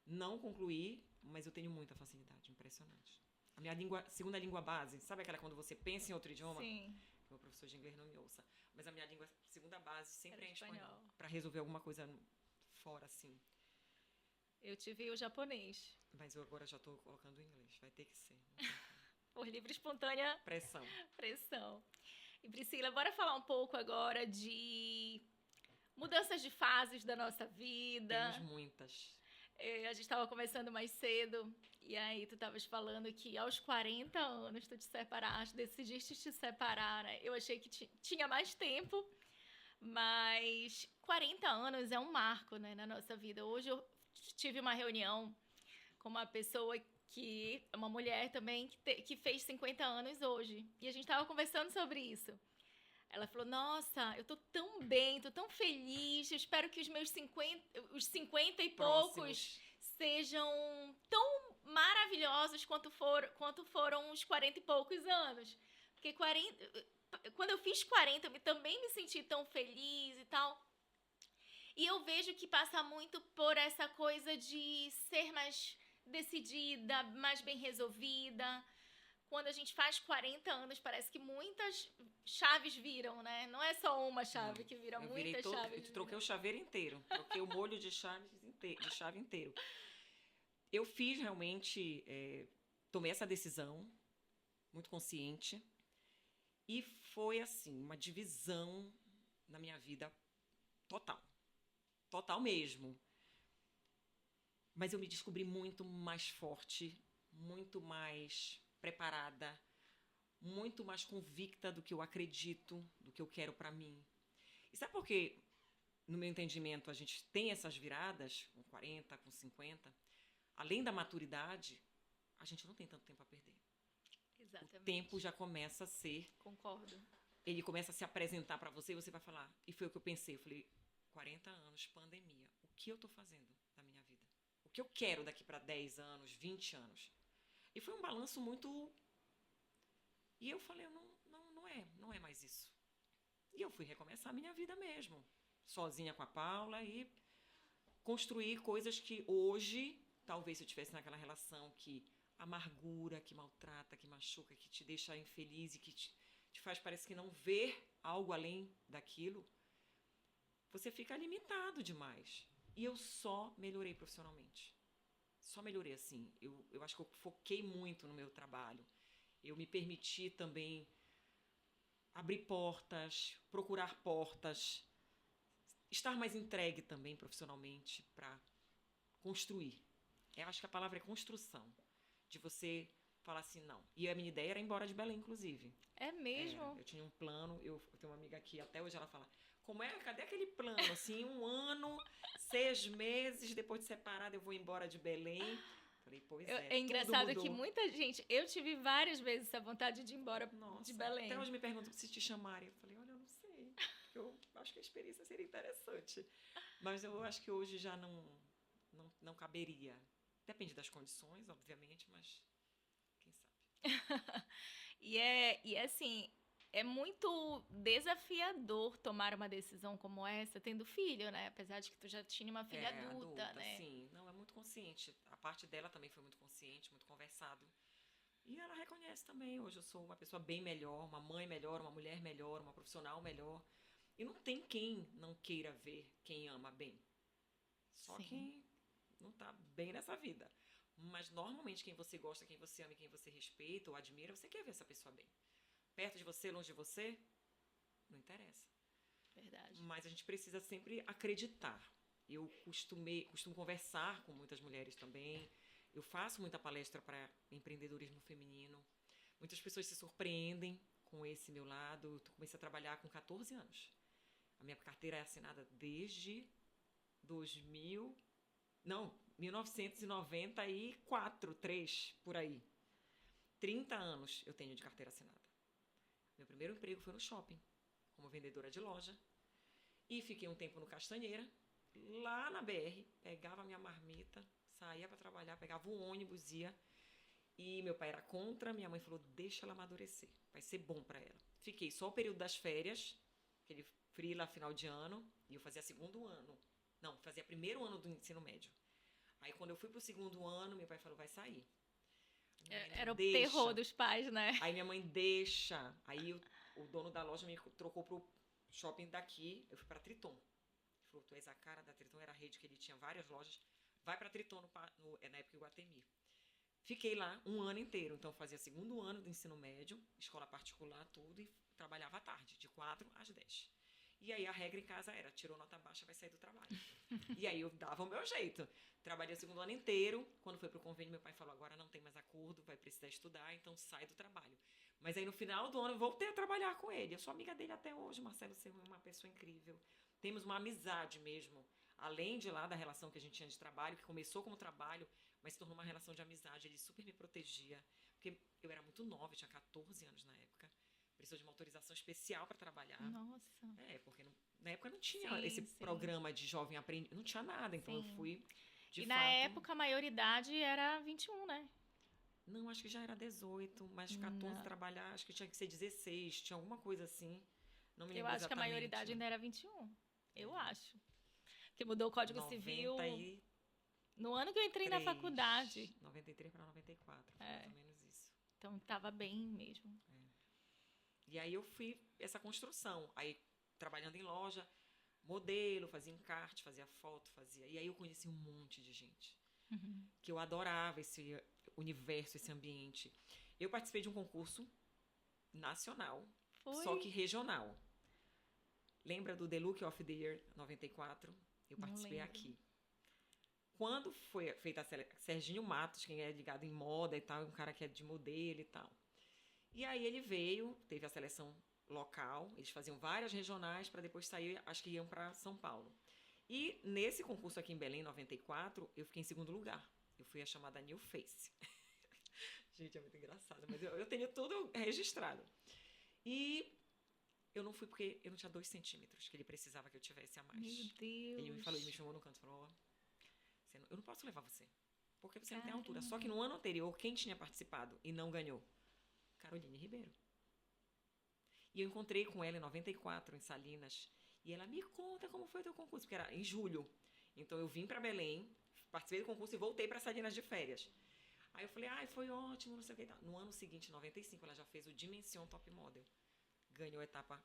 não concluí, mas eu tenho muita facilidade, impressionante. A minha segunda língua base, sabe aquela quando você pensa em outro idioma? Sim. Meu professor de inglês não me ouça. Mas a minha segunda base sempre é espanhol. Para resolver alguma coisa fora, assim. Eu tive o japonês. Mas eu agora já estou colocando o inglês. Vai ter que ser. Por livre e espontânea pressão. E Priscila, bora falar um pouco agora de mudanças de fases da nossa vida. Temos muitas. A gente estava conversando mais cedo, e aí tu estavas falando que aos 40 anos tu te separaste, decidiste te separar, né? Eu achei que tinha mais tempo, mas 40 anos é um marco, né, na nossa vida. Hoje eu tive uma reunião com uma pessoa que é uma mulher também, que fez 50 anos hoje, e a gente estava conversando sobre isso. Ela falou, nossa, eu tô tão bem, tô tão feliz, eu espero que os meus 50 e poucos sejam tão maravilhosos quanto foram os 40 e poucos anos. Porque quando eu fiz 40, eu também me senti tão feliz e tal. E eu vejo que passa muito por essa coisa de ser mais decidida, mais bem resolvida. Quando a gente faz 40 anos, parece que muitas chaves viram, né? Não é só uma chave que vira, muitas chaves. Eu troquei o chaveiro inteiro. Troquei o molho de chave inteiro. Eu fiz realmente... tomei essa decisão, muito consciente. E foi, assim, uma divisão na minha vida total. Total mesmo. Mas eu me descobri muito mais forte, muito mais preparada, muito mais convicta do que eu acredito, do que eu quero para mim. E sabe por que, no meu entendimento, a gente tem essas viradas, com 40, com 50? Além da maturidade, a gente não tem tanto tempo a perder. Exatamente. O tempo já começa a ser... Concordo. Ele começa a se apresentar para você e você vai falar. E foi o que eu pensei. Eu falei, 40 anos, pandemia. O que eu tô fazendo da minha vida? O que eu quero daqui para 10 anos, 20 anos? E foi um balanço muito... E eu falei, não é mais isso. E eu fui recomeçar a minha vida mesmo. Sozinha com a Paula e construir coisas que hoje, talvez se eu estivesse naquela relação que amargura, que maltrata, que machuca, que te deixa infeliz e que te faz, parece que não ver algo além daquilo, você fica limitado demais. E eu só melhorei profissionalmente. Só melhorei, assim. Eu acho que eu foquei muito no meu trabalho. Eu me permiti também abrir portas, procurar portas, estar mais entregue também profissionalmente para construir. Eu acho que a palavra é construção. De você falar assim, não. E a minha ideia era ir embora de Belém, inclusive. É mesmo? Eu tinha um plano, eu tenho uma amiga aqui, até hoje ela fala, cadê aquele plano? Assim, 1 ano, 6 meses, depois de separada eu vou embora de Belém. Falei, pois é engraçado que muita gente... Eu tive várias vezes essa vontade de ir embora de Belém. Até hoje me perguntam se te chamarem. Eu falei, olha, eu não sei. Eu acho que a experiência seria interessante. Mas eu acho que hoje já não caberia. Depende das condições, obviamente, mas quem sabe. E assim, É muito desafiador tomar uma decisão como essa, tendo filho, né? Apesar de que tu já tinha uma filha adulta, né? Sim. Não, é muito consciente. A parte dela também foi muito consciente, muito conversado. E ela reconhece também, hoje eu sou uma pessoa bem melhor, uma mãe melhor, uma mulher melhor, uma profissional melhor. E não tem quem não queira ver quem ama bem. Só Sim. quem não tá bem nessa vida. Mas normalmente quem você gosta, quem você ama e quem você respeita ou admira, você quer ver essa pessoa bem. Perto de você, longe de você, não interessa. Verdade. Mas a gente precisa sempre acreditar. Eu costumo conversar com muitas mulheres também. Eu faço muita palestra para empreendedorismo feminino. Muitas pessoas se surpreendem com esse meu lado. Eu comecei a trabalhar com 14 anos. A minha carteira é assinada desde 1994, 3, por aí. 30 anos eu tenho de carteira assinada. Meu primeiro emprego foi no shopping, como vendedora de loja. E fiquei um tempo no Castanheira, lá na BR, pegava minha marmita, saía para trabalhar, pegava o ônibus, ia. E meu pai era contra, minha mãe falou, deixa ela amadurecer, vai ser bom para ela. Fiquei só o período das férias, aquele freela final de ano, e eu fazia segundo ano. Não, fazia primeiro ano do ensino médio. Aí quando eu fui pro segundo ano, meu pai falou, vai sair. Era o terror dos pais, né? Aí minha mãe deixa. Aí o dono da loja me trocou pro shopping daqui, eu fui pra Triton. Ele falou, tu és a cara da Triton, era a rede que ele tinha várias lojas. Vai pra Triton na época Iguatemi. Fiquei lá um ano inteiro, então fazia segundo ano do ensino médio, escola particular, tudo, e trabalhava à tarde, de 4 às 10. E aí a regra em casa era, tirou nota baixa, vai sair do trabalho. E aí eu dava o meu jeito. Trabalhei o segundo ano inteiro, quando foi pro convênio, meu pai falou, agora não tem mais acordo, vai precisar estudar, então sai do trabalho. Mas aí no final do ano eu voltei a trabalhar com ele. Eu sou amiga dele até hoje, Marcelo Serra é uma pessoa incrível. Temos uma amizade mesmo, além de lá da relação que a gente tinha de trabalho, que começou como trabalho, mas se tornou uma relação de amizade. Ele super me protegia, porque eu era muito nova, eu tinha 14 anos na época. Precisou de uma autorização especial para trabalhar. Nossa. Porque na época não tinha esse programa de jovem aprendiz, não tinha nada, então eu fui de fato. Na época a maioridade era 21, né? Não, acho que já era 18, mas 14 trabalhar, acho que tinha que ser 16, tinha alguma coisa assim. Não me lembro exatamente. Eu acho que a maioridade ainda era 21. Eu acho. Porque mudou o Código Civil no ano que eu entrei na faculdade. 93 para 94, foi mais ou menos isso. Então tava bem mesmo. E aí eu fui essa construção. Aí trabalhando em loja, modelo, fazia encarte, fazia foto, fazia. E aí eu conheci um monte de gente. Que eu adorava esse universo, esse ambiente. Eu participei de um concurso nacional, só que regional. Lembra do The Look of the Year 94? Eu participei aqui. Quando foi feita a seleção, Serginho Matos, quem é ligado em moda e tal, um cara que é de modelo e tal. E aí ele veio, teve a seleção local, eles faziam várias regionais para depois sair, acho que iam para São Paulo. E nesse concurso aqui em Belém, 94, eu fiquei em segundo lugar. Eu fui a chamada New Face. Gente, é muito engraçado, mas eu tenho tudo registrado. E eu não fui porque eu não tinha 2 centímetros que ele precisava que eu tivesse a mais. Meu Deus. Ele me falou, ele me chamou no canto e falou, eu não posso levar você, porque você não tem altura. Só que no ano anterior, quem tinha participado e não ganhou? Caroline Ribeiro. E eu encontrei com ela em 94, em Salinas, e ela me conta como foi o teu concurso, porque era em julho. Então eu vim para Belém, participei do concurso e voltei para Salinas de férias. Aí eu falei, foi ótimo, não sei o que. No ano seguinte, 95, ela já fez o Dimension Top Model. Ganhou a etapa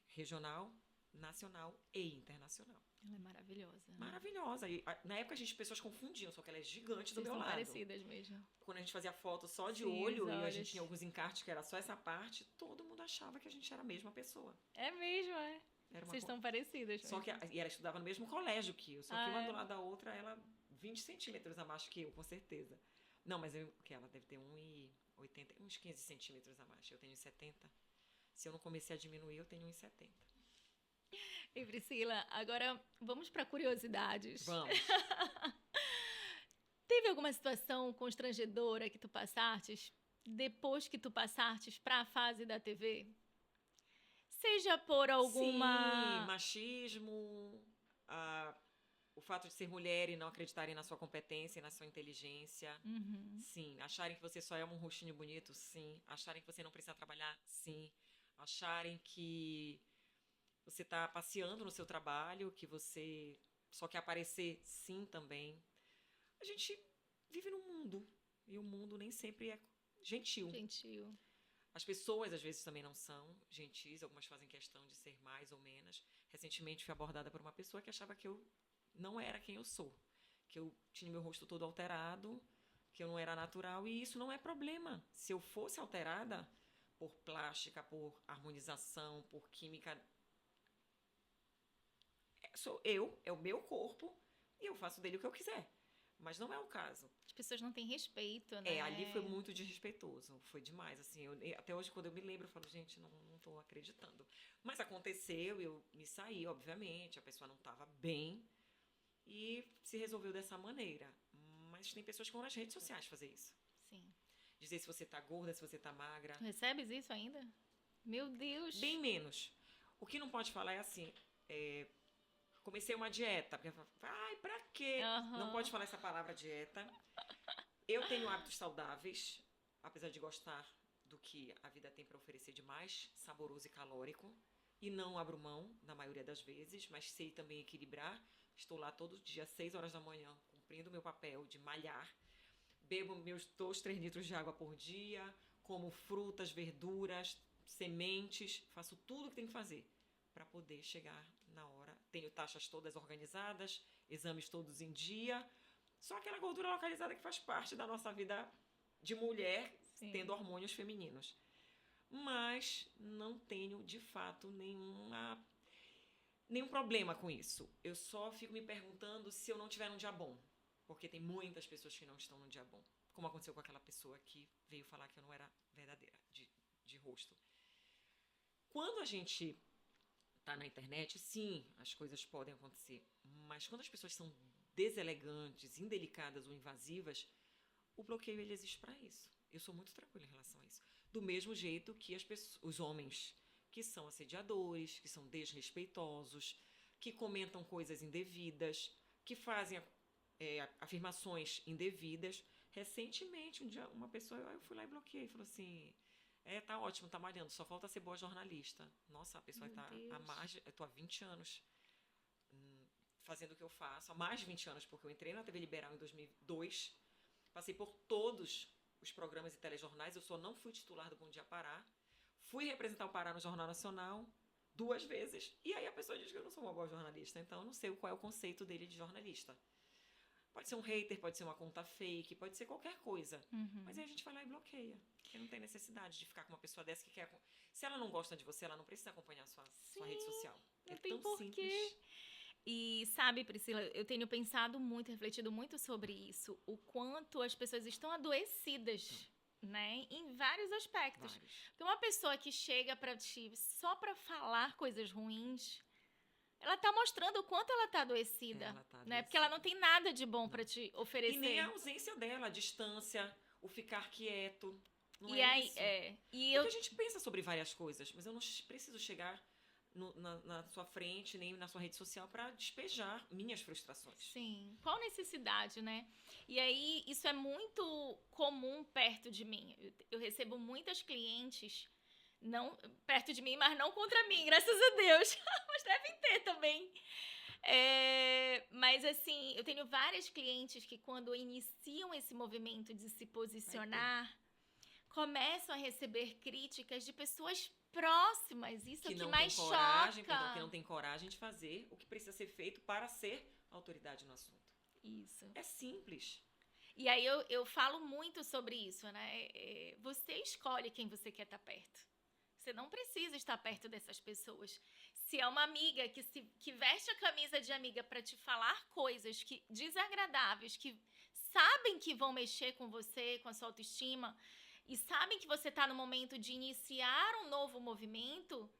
regional, nacional e internacional. Ela é maravilhosa. Maravilhosa. E, na época, as pessoas confundiam, só que ela é gigante do meu lado. São parecidas mesmo. Quando a gente fazia foto só de olho e a gente tinha alguns encartes que era só essa parte, todo mundo achava que a gente era a mesma pessoa. É mesmo, é. Vocês estão parecidas. Só que e ela estudava no mesmo colégio que eu, só que uma do lado da outra, ela 20 centímetros a mais que eu, com certeza. Não, mas que ela deve ter 1,80, uns 15 centímetros a mais. Eu tenho 1,70. Se eu não comecei a diminuir, eu tenho 1,70. E Priscila, agora vamos para curiosidades. Vamos. Teve alguma situação constrangedora que tu passastes depois que tu passastes para a fase da TV? Seja por alguma... Sim, machismo, o fato de ser mulher e não acreditarem na sua competência e na sua inteligência. Sim, acharem que você só é um rostinho bonito, sim. Acharem que você não precisa trabalhar, sim. acharem que você está passeando no seu trabalho, que você só quer aparecer sim também. A gente vive num mundo, e o mundo nem sempre é gentil. Gentil. As pessoas, às vezes, também não são gentis, algumas fazem questão de ser mais ou menos. Recentemente, fui abordada por uma pessoa que achava que eu não era quem eu sou, que eu tinha meu rosto todo alterado, que eu não era natural, e isso não é problema. Se eu fosse alterada por plástica, por harmonização, por química, sou eu, é o meu corpo, e eu faço dele o que eu quiser. Mas não é o caso. As pessoas não têm respeito, né? Ali foi muito desrespeitoso. Foi demais, assim. Até hoje, quando eu me lembro, eu falo, gente, não tô acreditando. Mas aconteceu, eu me saí, obviamente. A pessoa não estava bem. E se resolveu dessa maneira. Mas tem pessoas que vão nas redes sociais fazer isso. Sim. Dizer se você tá gorda, se você tá magra. Tu recebes isso ainda? Meu Deus. Bem menos. O que não pode falar é assim... comecei uma dieta. Ai, pra quê? Uhum. Não pode falar essa palavra dieta. Eu tenho hábitos saudáveis, apesar de gostar do que a vida tem para oferecer de mais saboroso e calórico. E não abro mão, na maioria das vezes, mas sei também equilibrar. Estou lá todo dia, às 6 horas da manhã, cumprindo o meu papel de malhar. Bebo meus 2, 3 litros de água por dia. Como frutas, verduras, sementes. Faço tudo o que tem que fazer para poder chegar na hora. Tenho taxas todas organizadas, exames todos em dia. Só aquela gordura localizada que faz parte da nossa vida de mulher, Sim. Tendo hormônios femininos. Mas não tenho, de fato, nenhum problema com isso. Eu só fico me perguntando se eu não tiver um dia bom. Porque tem muitas pessoas que não estão num dia bom. Como aconteceu com aquela pessoa que veio falar que eu não era verdadeira, de rosto. Quando a gente tá na internet, sim, as coisas podem acontecer. Mas quando as pessoas são deselegantes, indelicadas ou invasivas, o bloqueio ele existe para isso. Eu sou muito tranquila em relação a isso. Do mesmo jeito que os homens que são assediadores, que são desrespeitosos, que comentam coisas indevidas, que fazem afirmações indevidas. Recentemente, um dia, uma pessoa, eu fui lá e bloqueei, falou assim... tá ótimo, tá malhando, só falta ser boa jornalista. Nossa, a pessoa tá há mais... Eu tô há 20 anos fazendo o que eu faço, há mais de 20 anos, porque eu entrei na TV Liberal em 2002, passei por todos os programas e telejornais, eu só não fui titular do Bom Dia Pará, fui representar o Pará no Jornal Nacional 2 vezes, e aí a pessoa diz que eu não sou uma boa jornalista, então eu não sei qual é o conceito dele de jornalista. Pode ser um hater, pode ser uma conta fake, pode ser qualquer coisa. Uhum. Mas aí a gente vai lá e bloqueia. Porque não tem necessidade de ficar com uma pessoa dessa que quer... Se ela não gosta de você, ela não precisa acompanhar sua rede social. Não é tem tão porquê. simples. E sabe, Priscila, eu tenho pensado muito, refletido muito sobre isso. O quanto as pessoas estão adoecidas, né? Em vários aspectos. Porque uma pessoa que chega pra ti só pra falar coisas ruins... Ela tá mostrando o quanto ela tá adoecida, né? Porque ela não tem nada de bom pra te oferecer. E nem a ausência dela, a distância, o ficar quieto. Não e é aí, isso. E Porque a gente pensa sobre várias coisas, mas eu não preciso chegar na sua frente, nem na sua rede social para despejar minhas frustrações. Sim. Qual necessidade, né? E aí, isso é muito comum perto de mim. Eu recebo muitas clientes... Não perto de mim, mas não contra mim, graças a Deus. Mas devem ter também. Mas assim, eu tenho várias clientes que quando iniciam esse movimento de se posicionar, começam a receber críticas de pessoas próximas. Isso é o que mais choca. Que não tem coragem de fazer o que precisa ser feito para ser autoridade no assunto. Isso. É simples. E aí eu falo muito sobre isso, né? Você escolhe quem você quer estar perto. Você não precisa estar perto dessas pessoas. Se é uma amiga que veste a camisa de amiga para te falar coisas desagradáveis, que sabem que vão mexer com você, com a sua autoestima, e sabem que você está no momento de iniciar um novo movimento,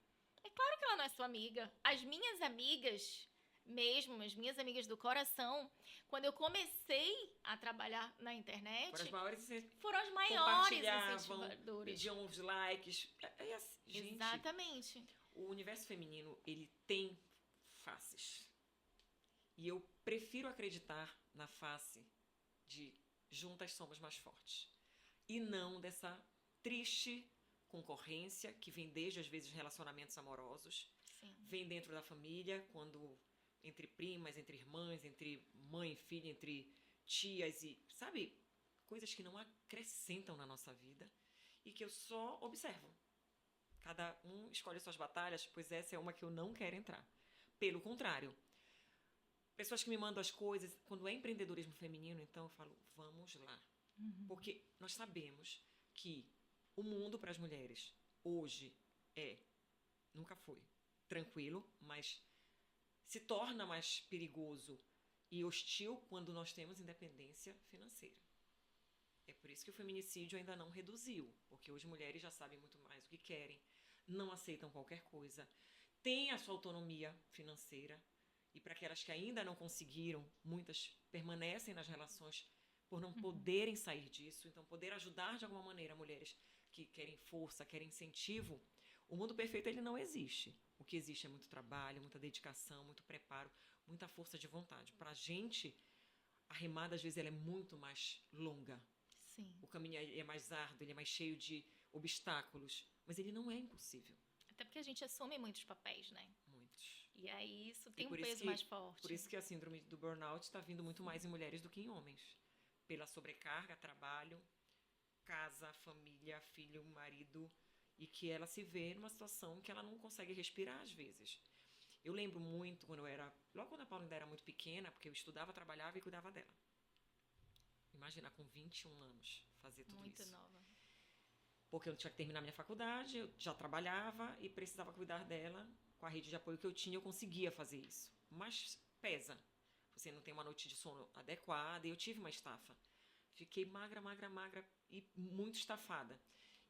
é claro que ela não é sua amiga. As minhas amigas, mesmo, as minhas amigas do coração, quando eu comecei a trabalhar na internet, foram as maiores incentivadoras. Pediam uns likes. Gente, exatamente. O universo feminino, ele tem faces. E eu prefiro acreditar na face de juntas somos mais fortes. E não dessa triste concorrência, que vem desde, às vezes, relacionamentos amorosos. Sim. Vem dentro da família, quando entre primas, entre irmãs, entre mãe e filha, entre tias e, sabe, coisas que não acrescentam na nossa vida e que eu só observo. Cada um escolhe suas batalhas, pois essa é uma que eu não quero entrar. Pelo contrário, pessoas que me mandam as coisas, quando é empreendedorismo feminino, então eu falo, vamos lá. Porque nós sabemos que o mundo para as mulheres hoje nunca foi tranquilo, mas se torna mais perigoso e hostil quando nós temos independência financeira. É por isso que o feminicídio ainda não reduziu, porque hoje mulheres já sabem muito mais o que querem, não aceitam qualquer coisa, têm a sua autonomia financeira, e para aquelas que ainda não conseguiram, muitas permanecem nas relações por não poderem sair disso, então poder ajudar de alguma maneira mulheres que querem força, querem incentivo. O mundo perfeito ele não existe. O que existe é muito trabalho, muita dedicação, muito preparo, muita força de vontade. Para a gente, a remada às vezes ela é muito mais longa. Sim. O caminho é mais árduo, ele é mais cheio de obstáculos, mas ele não é impossível. Até porque a gente assume muitos papéis, né? Muitos. E aí isso tem um por isso peso que- mais forte. Por isso que a síndrome do burnout está vindo muito mais em mulheres do que em homens. Pela sobrecarga, trabalho, casa, família, filho, marido, e que ela se vê numa situação que ela não consegue respirar às vezes. Eu lembro muito logo quando a Paula ainda era muito pequena, porque eu estudava, trabalhava e cuidava dela. Imagina, com 21 anos, fazer tudo Muito isso. nova. Porque eu tinha que terminar minha faculdade, eu já trabalhava e precisava cuidar dela. Com a rede de apoio que eu tinha, eu conseguia fazer isso. Mas pesa. Você não tem uma noite de sono adequada. E eu tive uma estafa. Fiquei magra e muito estafada.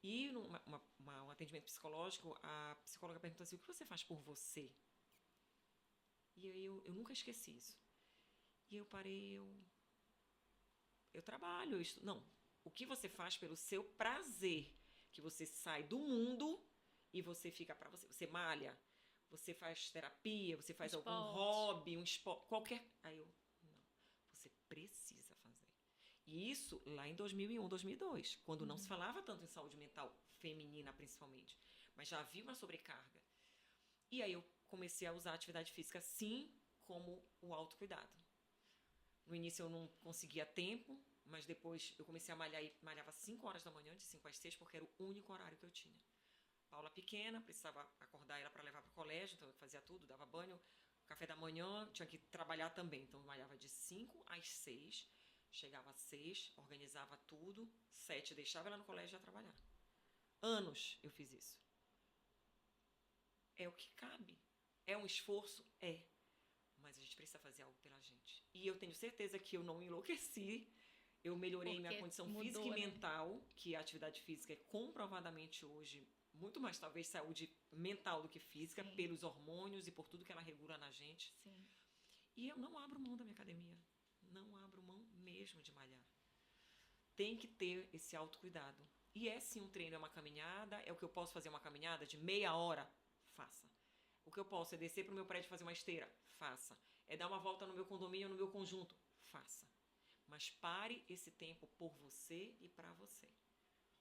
E um atendimento psicológico, a psicóloga perguntou assim, o que você faz por você? E aí eu nunca esqueci isso. E eu parei, eu trabalho, eu estudo. Não, o que você faz pelo seu prazer, que você sai do mundo e você fica para você. Você malha, você faz terapia, você faz algum hobby, um esporte, qualquer... Aí eu, não, você precisa fazer. E isso lá em 2001, 2002, quando não se falava tanto em saúde mental feminina, principalmente, mas já havia uma sobrecarga. E aí eu comecei a usar a atividade física, sim, como o autocuidado. No início eu não conseguia tempo, mas depois eu comecei a malhar e malhava 5 horas da manhã, de 5 às 6, porque era o único horário que eu tinha. Paula pequena, precisava acordar ela para levar para o colégio, então eu fazia tudo, dava banho, café da manhã, tinha que trabalhar também. Então eu malhava de 5 às 6, chegava às 6, organizava tudo, 7 deixava ela no colégio e ia trabalhar. Anos eu fiz isso. É o que cabe. É um esforço? É. Mas a gente precisa fazer algo pela gente. E eu tenho certeza que eu não enlouqueci. Eu melhorei minha condição física e mental, que a atividade física é comprovadamente hoje muito mais, talvez, saúde mental do que física, sim, pelos hormônios e por tudo que ela regula na gente. Sim. E eu não abro mão da minha academia. Não abro mão mesmo de malhar. Tem que ter esse autocuidado. E é sim um treino, é uma caminhada. É o que eu posso fazer uma caminhada de meia hora? Faça. O que eu posso é descer para o meu prédio fazer uma esteira? Faça. É dar uma volta no meu condomínio, no meu conjunto? Faça. Mas pare esse tempo por você e para você.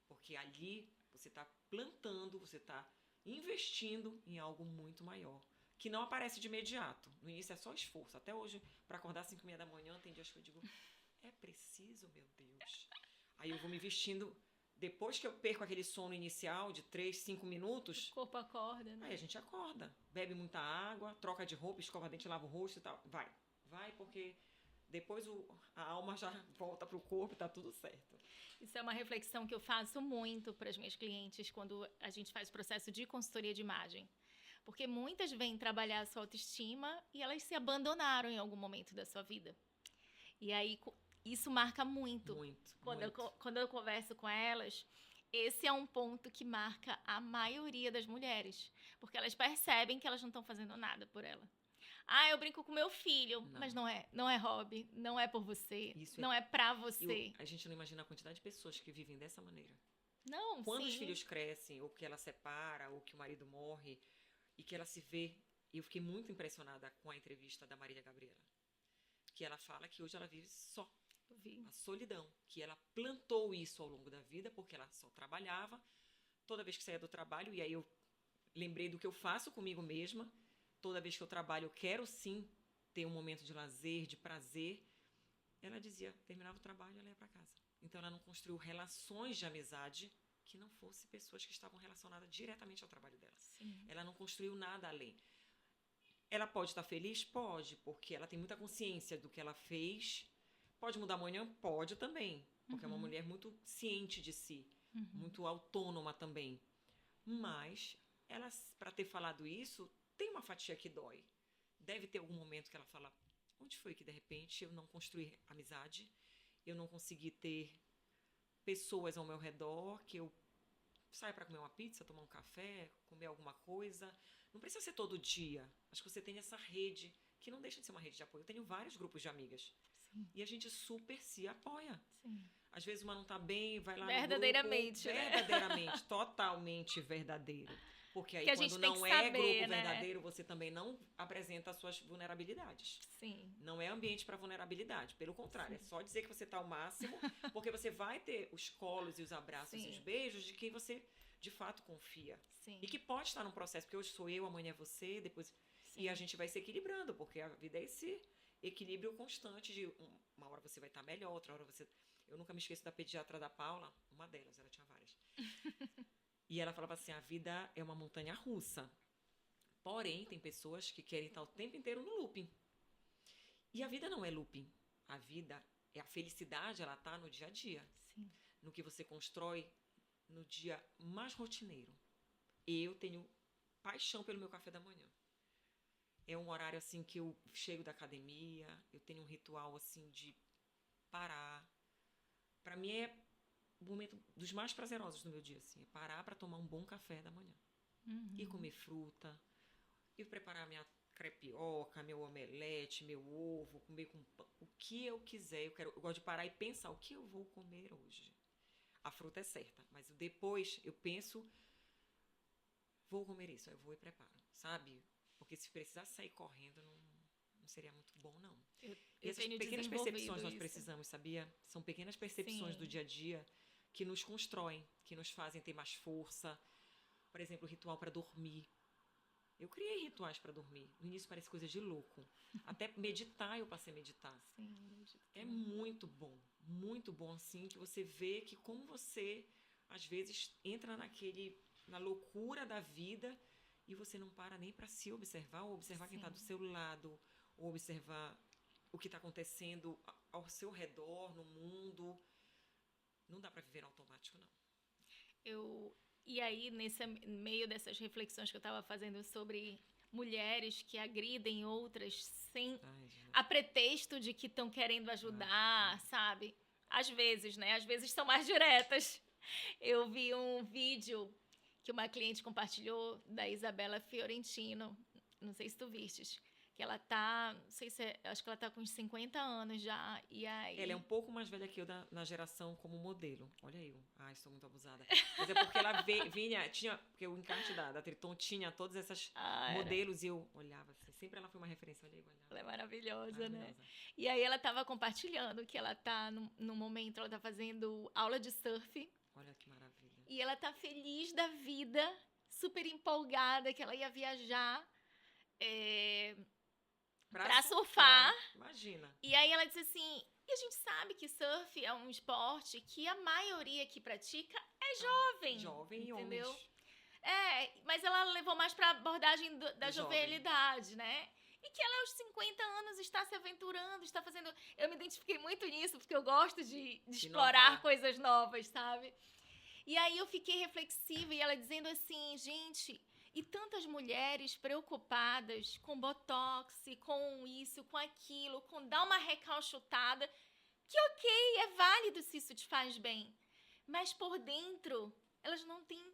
Porque ali você está plantando, você está investindo em algo muito maior, que não aparece de imediato. No início é só esforço. Até hoje, para acordar às 5h30 da manhã, tem dias que eu digo, é preciso, meu Deus. Aí eu vou me vestindo. Depois que eu perco aquele sono inicial de 3, 5 minutos... O corpo acorda, né? Aí a gente acorda. Bebe muita água, troca de roupa, escova dente, lava o rosto e tal. Vai, porque depois a alma já volta pro corpo e tá tudo certo. Isso é uma reflexão que eu faço muito para as minhas clientes quando a gente faz o processo de consultoria de imagem. Porque muitas vêm trabalhar a sua autoestima e elas se abandonaram em algum momento da sua vida. E aí... Isso marca muito. Quando eu converso com elas, esse é um ponto que marca a maioria das mulheres. Porque elas percebem que elas não estão fazendo nada por ela. Eu brinco com meu filho, mas não é hobby, não é por você, não é pra você. A gente não imagina a quantidade de pessoas que vivem dessa maneira. Não, Quando os filhos crescem, ou que ela separa, ou que o marido morre, e que ela se vê... Eu fiquei muito impressionada com a entrevista da Marília Gabriela. Que ela fala que hoje ela vive só. A solidão, que ela plantou isso ao longo da vida, porque ela só trabalhava, toda vez que saía do trabalho, e aí eu lembrei do que eu faço comigo mesma. Toda vez que eu trabalho, eu quero sim ter um momento de lazer, de prazer. Ela dizia, terminava o trabalho, ela ia para casa. Então, ela não construiu relações de amizade que não fossem pessoas que estavam relacionadas diretamente ao trabalho dela. Sim. Ela não construiu nada além. Ela pode estar feliz? Pode, porque ela tem muita consciência do que ela fez. Pode mudar amanhã? Pode também, porque é uma mulher muito ciente de si, muito autônoma também. Mas, ela, para ter falado isso, tem uma fatia que dói. Deve ter algum momento que ela fala, onde foi que, de repente, eu não construí amizade, eu não consegui ter pessoas ao meu redor, que eu saia para comer uma pizza, tomar um café, comer alguma coisa. Não precisa ser todo dia. Acho que você tem essa rede, que não deixa de ser uma rede de apoio. Eu tenho vários grupos de amigas. Sim. E a gente super se apoia. Sim. Às vezes uma não tá bem, vai lá verdadeiramente, no grupo. né? Verdadeiramente, totalmente verdadeiro. Porque aí, que a quando gente tem não que é saber, grupo né? verdadeiro, você também não apresenta as suas vulnerabilidades. Sim. Não é ambiente para vulnerabilidade. Pelo contrário, Sim. é só dizer que você tá ao máximo, porque você vai ter os colos e os abraços Sim. e os beijos de quem você, de fato, confia. Sim. E que pode estar num processo, porque hoje sou eu, amanhã é você, depois... Sim. E a gente vai se equilibrando, porque a vida é esse equilíbrio constante de uma hora você vai estar melhor, outra hora você... Eu nunca me esqueço da pediatra da Paula, uma delas, ela tinha várias. E ela falava assim, a vida é uma montanha russa. Porém, tem pessoas que querem estar o tempo inteiro no looping. E a vida não é looping. A vida, a felicidade, ela está no dia a dia. Sim. No que você constrói no dia mais rotineiro. Eu tenho paixão pelo meu café da manhã. É um horário assim que eu chego da academia, eu tenho um ritual assim de parar. Para mim é o momento dos mais prazerosos do meu dia, assim, é parar para tomar um bom café da manhã. E comer fruta, e preparar minha crepioca, meu omelete, meu ovo, comer com pão, o que eu quiser. Eu gosto de parar e pensar o que eu vou comer hoje. A fruta é certa, mas depois eu penso, vou comer isso, aí eu vou e preparo, sabe? Porque se precisar sair correndo, não seria muito bom, não. Eu E essas tenho pequenas desenvolvido percepções nós isso. precisamos, sabia? São pequenas percepções Sim. do dia a dia que nos constroem, que nos fazem ter mais força. Por exemplo, o ritual para dormir. Eu criei rituais para dormir. No início parece coisa de louco. Até meditar eu passei a meditar. Sim. É muito bom assim, que você vê que como você às vezes entra na loucura da vida e você não para nem para se observar, ou observar quem está do seu lado, ou observar o que está acontecendo ao seu redor, no mundo. Não dá para viver no automático, não. E aí, nesse meio dessas reflexões que eu estava fazendo sobre mulheres que agridem outras a pretexto de que estão querendo ajudar, sabe? Às vezes, né? Às vezes são mais diretas. Eu vi um vídeo que uma cliente compartilhou da Isabela Fiorentino, não sei se tu vistes, que ela tá, não sei se acho que ela tá com uns 50 anos já, e aí... Ela é um pouco mais velha que eu na geração como modelo. Olha eu. Ai, estou muito abusada. Mas é porque ela tinha, porque o encarte da Triton tinha todas essas modelos e eu olhava assim, sempre ela foi uma referência, olhava. Ela é maravilhosa, né? E aí ela tava compartilhando que ela tá, no momento, ela tá fazendo aula de surf. Olha que maravilha. E ela tá feliz da vida, super empolgada, que ela ia viajar pra surfar. Imagina. E aí ela disse assim, e a gente sabe que surf é um esporte que a maioria que pratica é jovem. Jovem e entendeu? homens. Mas ela levou mais pra abordagem da jovialidade, né? E que ela aos 50 anos está se aventurando, está fazendo... Eu me identifiquei muito nisso, porque eu gosto de explorar coisas novas, sabe? E aí eu fiquei reflexiva e ela dizendo assim, gente... E tantas mulheres preocupadas com botox, com isso, com aquilo, com dar uma recalchutada, que ok, é válido se isso te faz bem. Mas por dentro, elas não têm...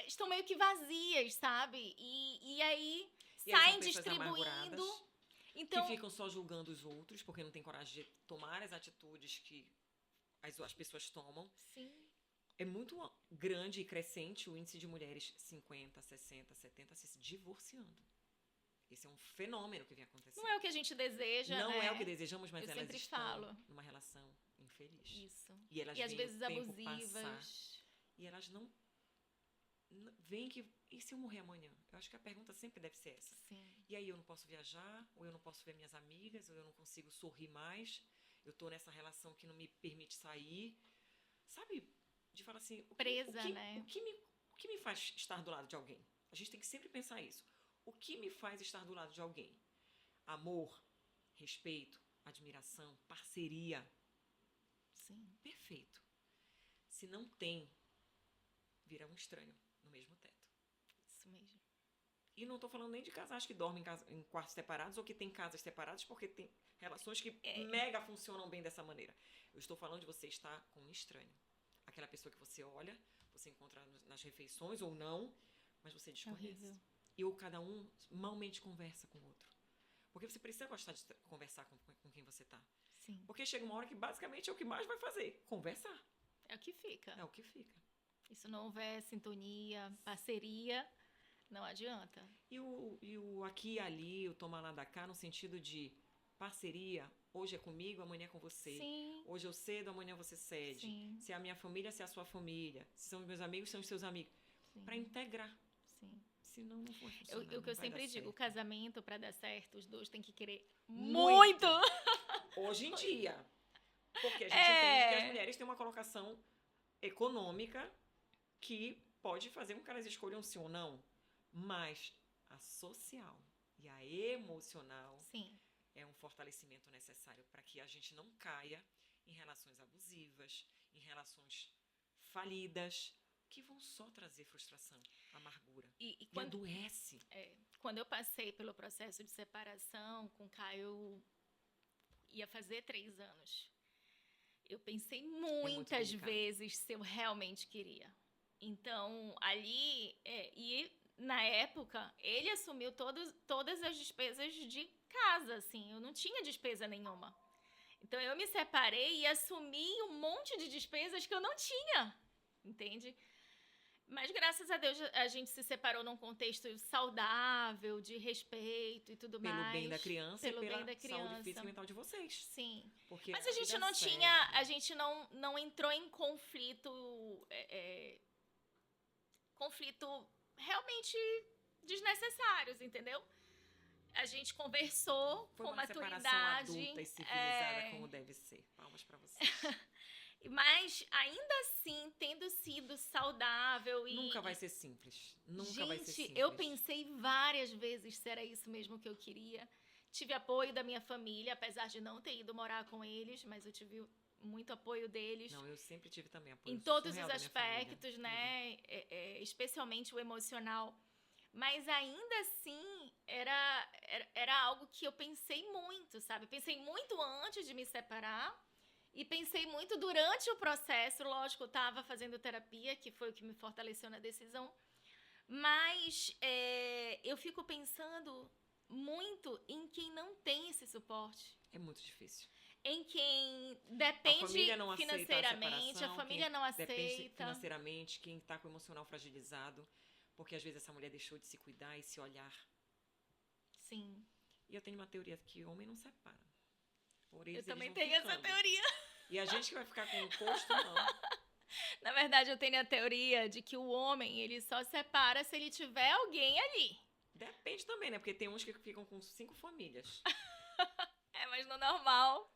Estão meio que vazias, sabe? E aí saem distribuindo. Então, que ficam só julgando os outros, porque não têm coragem de tomar as atitudes que as pessoas tomam. Sim. É muito grande e crescente o índice de mulheres 50, 60, 70 se divorciando. Esse é um fenômeno que vem acontecendo. Não é o que a gente deseja, Não né? é o que desejamos, mas elas estão falo. numa relação infeliz. Isso. E elas às vezes abusivas. Passar, e elas não vem que... E se eu morrer amanhã? Eu acho que a pergunta sempre deve ser essa. Sim. E aí eu não posso viajar, ou eu não posso ver minhas amigas, ou eu não consigo sorrir mais, eu tô nessa relação que não me permite sair. Sabe? De falar assim... Presa, né? O que me faz estar do lado de alguém? A gente tem que sempre pensar isso. O que me faz estar do lado de alguém? Amor, respeito, admiração, parceria. Sim. Perfeito. Se não tem, vira um estranho no mesmo teto. Isso mesmo. E não estou falando nem de casais que dormem em quartos separados ou que têm casas separadas, porque tem relações que mega funcionam bem dessa maneira. Eu estou falando de você estar com um estranho. Aquela pessoa que você olha, você encontra nas refeições ou não, mas você desconhece. Horrível. E ou cada um malmente conversa com o outro. Porque você precisa gostar de conversar com quem você está. Sim. Porque chega uma hora que basicamente é o que mais vai fazer, conversar. É o que fica. É o que fica. E se não houver sintonia, parceria, não adianta. E o aqui e ali, o tomar lá da cá, no sentido de parceria, hoje é comigo, amanhã é com você. Sim. Hoje eu cedo, amanhã você cede. Sim. Se é a minha família, se é a sua família. Se são os meus amigos, são os seus amigos. Para integrar. Sim. Senão não vai funcionar. O que eu sempre digo, certo. o casamento, para dar certo, os dois têm que querer muito. Hoje em dia. Porque a gente entende que as mulheres têm uma colocação econômica que pode fazer com que elas escolham sim ou não. Mas a social e a emocional Sim. é um fortalecimento necessário para que a gente não caia em relações abusivas, em relações falidas, que vão só trazer frustração, amargura. E adoece. Quando eu passei pelo processo de separação com o Caio, ia fazer 3 anos. Eu pensei muitas vezes se eu realmente queria. Então, ali, e na época, ele assumiu todas as despesas de casa, assim, eu não tinha despesa nenhuma. Então, eu me separei e assumi um monte de despesas que eu não tinha, entende? Mas, graças a Deus, a gente se separou num contexto saudável, de respeito e tudo mais. Pelo bem da criança e pela saúde física e mental de vocês. Sim. Porque mas a gente não tinha, a gente não entrou em conflito realmente desnecessários, entendeu? A gente conversou com maturidade. Foi uma separação adulta e civilizada como deve ser. Palmas pra você. Mas, ainda assim, tendo sido saudável e... Nunca vai ser simples. Nunca vai ser simples. Gente, eu pensei várias vezes se era isso mesmo que eu queria. Tive apoio da minha família, apesar de não ter ido morar com eles, mas eu tive muito apoio deles. Não, eu sempre tive também apoio. Em todos os aspectos, né? Especialmente o emocional. Mas ainda assim, era algo que eu pensei muito, sabe? Pensei muito antes de me separar e pensei muito durante o processo. Lógico, eu estava fazendo terapia, que foi o que me fortaleceu na decisão. Mas eu fico pensando muito em quem não tem esse suporte. É muito difícil. Em quem depende financeiramente, a família não aceita. Depende financeiramente, quem está com o emocional fragilizado. Porque às vezes essa mulher deixou de se cuidar e se olhar. Sim. E eu tenho uma teoria que o homem não separa. Por eles, eu também tenho essa teoria. E a gente que vai ficar com o encosto, não. Na verdade, eu tenho a teoria de que o homem, ele só separa se ele tiver alguém ali. Depende também, né? Porque tem uns que ficam com 5 famílias. Mas no normal.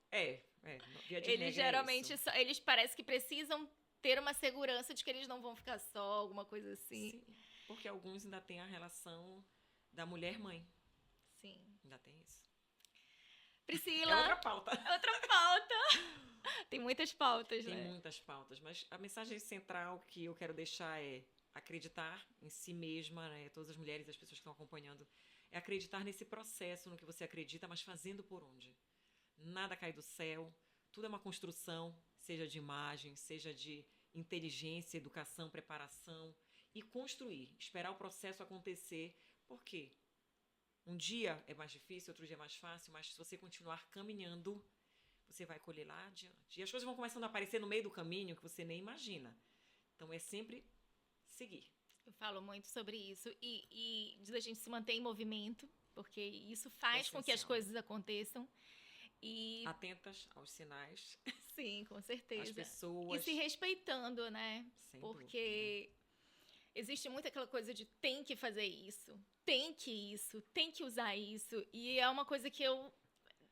Via de eles geralmente eles parecem que precisam ter uma segurança de que eles não vão ficar só, alguma coisa assim. Sim, porque alguns ainda têm a relação da mulher-mãe. Sim. Ainda tem isso. Priscila. É outra pauta. Outra pauta. Tem muitas pautas, né? Tem muitas pautas, mas a mensagem central que eu quero deixar é acreditar em si mesma, né? Todas as mulheres e as pessoas que estão acompanhando, é acreditar nesse processo, no que você acredita, mas fazendo por onde? Nada cai do céu, tudo é uma construção, seja de imagem, seja de inteligência, educação, preparação, e construir, esperar o processo acontecer. Por quê? Um dia é mais difícil, outro dia é mais fácil, mas se você continuar caminhando, você vai colher lá adiante. E as coisas vão começando a aparecer no meio do caminho que você nem imagina. Então é sempre seguir. Eu falo muito sobre isso e a gente se manter em movimento, porque isso faz com que as coisas aconteçam. E... atentas aos sinais. Sim, com certeza. As pessoas. E se respeitando, né? Sem porque dúvida. existe muito aquela coisa de tem que fazer isso, tem que usar isso. E é uma coisa que eu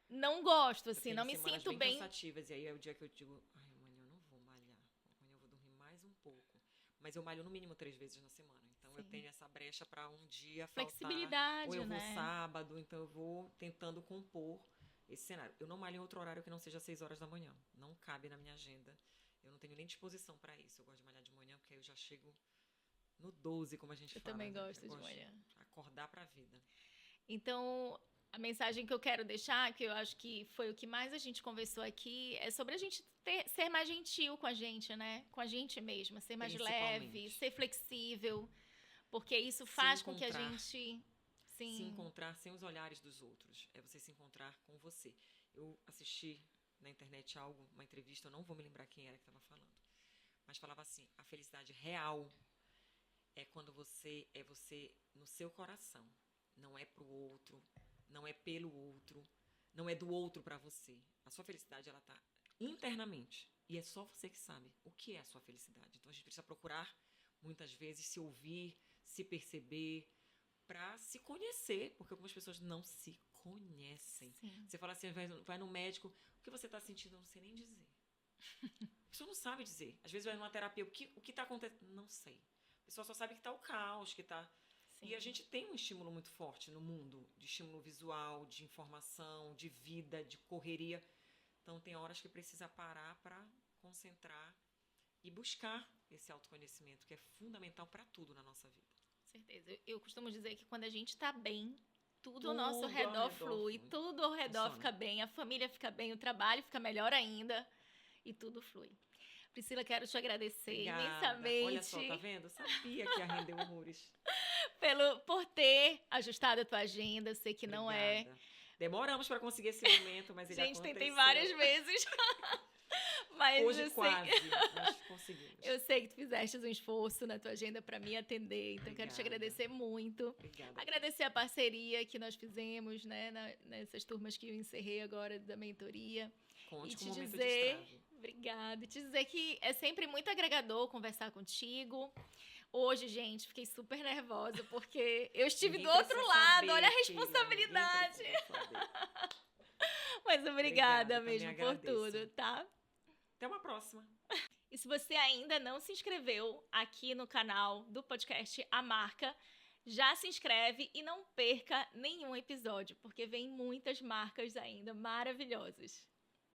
não gosto, assim, não me sinto bem bem. cansativas, e aí é o dia que eu digo, ai, amanhã eu não vou malhar, amanhã eu vou dormir mais um pouco. Mas eu malho no mínimo 3 vezes na semana, então eu tenho essa brecha para um dia faltar. Flexibilidade, ou eu vou né? sábado, então eu vou tentando compor esse cenário. Eu não malho em outro horário que não seja 6 horas da manhã, não cabe na minha agenda. Eu não tenho nem disposição para isso. Eu gosto de malhar de manhã, porque aí eu já chego no 12, como a gente fala. Eu também né? gosto Eu de gosto manhã. acordar pra vida. Então, a mensagem que eu quero deixar, que eu acho que foi o que mais a gente conversou aqui, é sobre a gente ser mais gentil com a gente, né? Com a gente mesma, ser mais leve, ser flexível, porque isso faz com que a gente... Se encontrar sem os olhares dos outros. É você se encontrar com você. Eu assisti na internet uma entrevista, eu não vou me lembrar quem era que estava falando, mas falava assim, a felicidade real é quando você é você no seu coração. Não é pro outro, não é pelo outro, não é do outro para você. A sua felicidade, ela tá internamente. E é só você que sabe o que é a sua felicidade. Então a gente precisa procurar, muitas vezes, se ouvir, se perceber, para se conhecer, porque algumas pessoas não se conhecem. Sim. Você fala assim, vai no médico, o que você está sentindo? Eu não sei nem dizer. A pessoa não sabe dizer. Às vezes vai numa terapia, o que está acontecendo? Não sei. A pessoa só sabe que está o caos, que está... E a gente tem um estímulo muito forte no mundo, de estímulo visual, de informação, de vida, de correria. Então tem horas que precisa parar para concentrar e buscar esse autoconhecimento, que é fundamental para tudo na nossa vida. Certeza. Eu costumo dizer que quando a gente tá bem, tudo ao nosso redor flui, tudo ao redor fica bem, a família fica bem, o trabalho fica melhor ainda e tudo flui. Priscila, quero te agradecer imensamente. Olha só, tá vendo? Eu sabia que ia render horrores. Por ter ajustado a tua agenda, eu sei que não é... Demoramos para conseguir esse momento, mas ele aconteceu. Gente, tentei várias vezes. Mas hoje quase, nós conseguimos. Eu sei que tu fizeste um esforço na tua agenda para me atender, então quero te agradecer muito. Obrigada. Agradecer a parceria que nós fizemos, né, nessas turmas que eu encerrei agora da mentoria. Conte e com te o momento dizer, de estrave. Obrigada, e te dizer que é sempre muito agregador conversar contigo. Hoje, gente, fiquei super nervosa porque eu estive do outro lado, olha a responsabilidade. Mas obrigada mesmo por tudo, tá? Até uma próxima. E se você ainda não se inscreveu aqui no canal do podcast A Marca, já se inscreve e não perca nenhum episódio, porque vem muitas marcas ainda maravilhosas.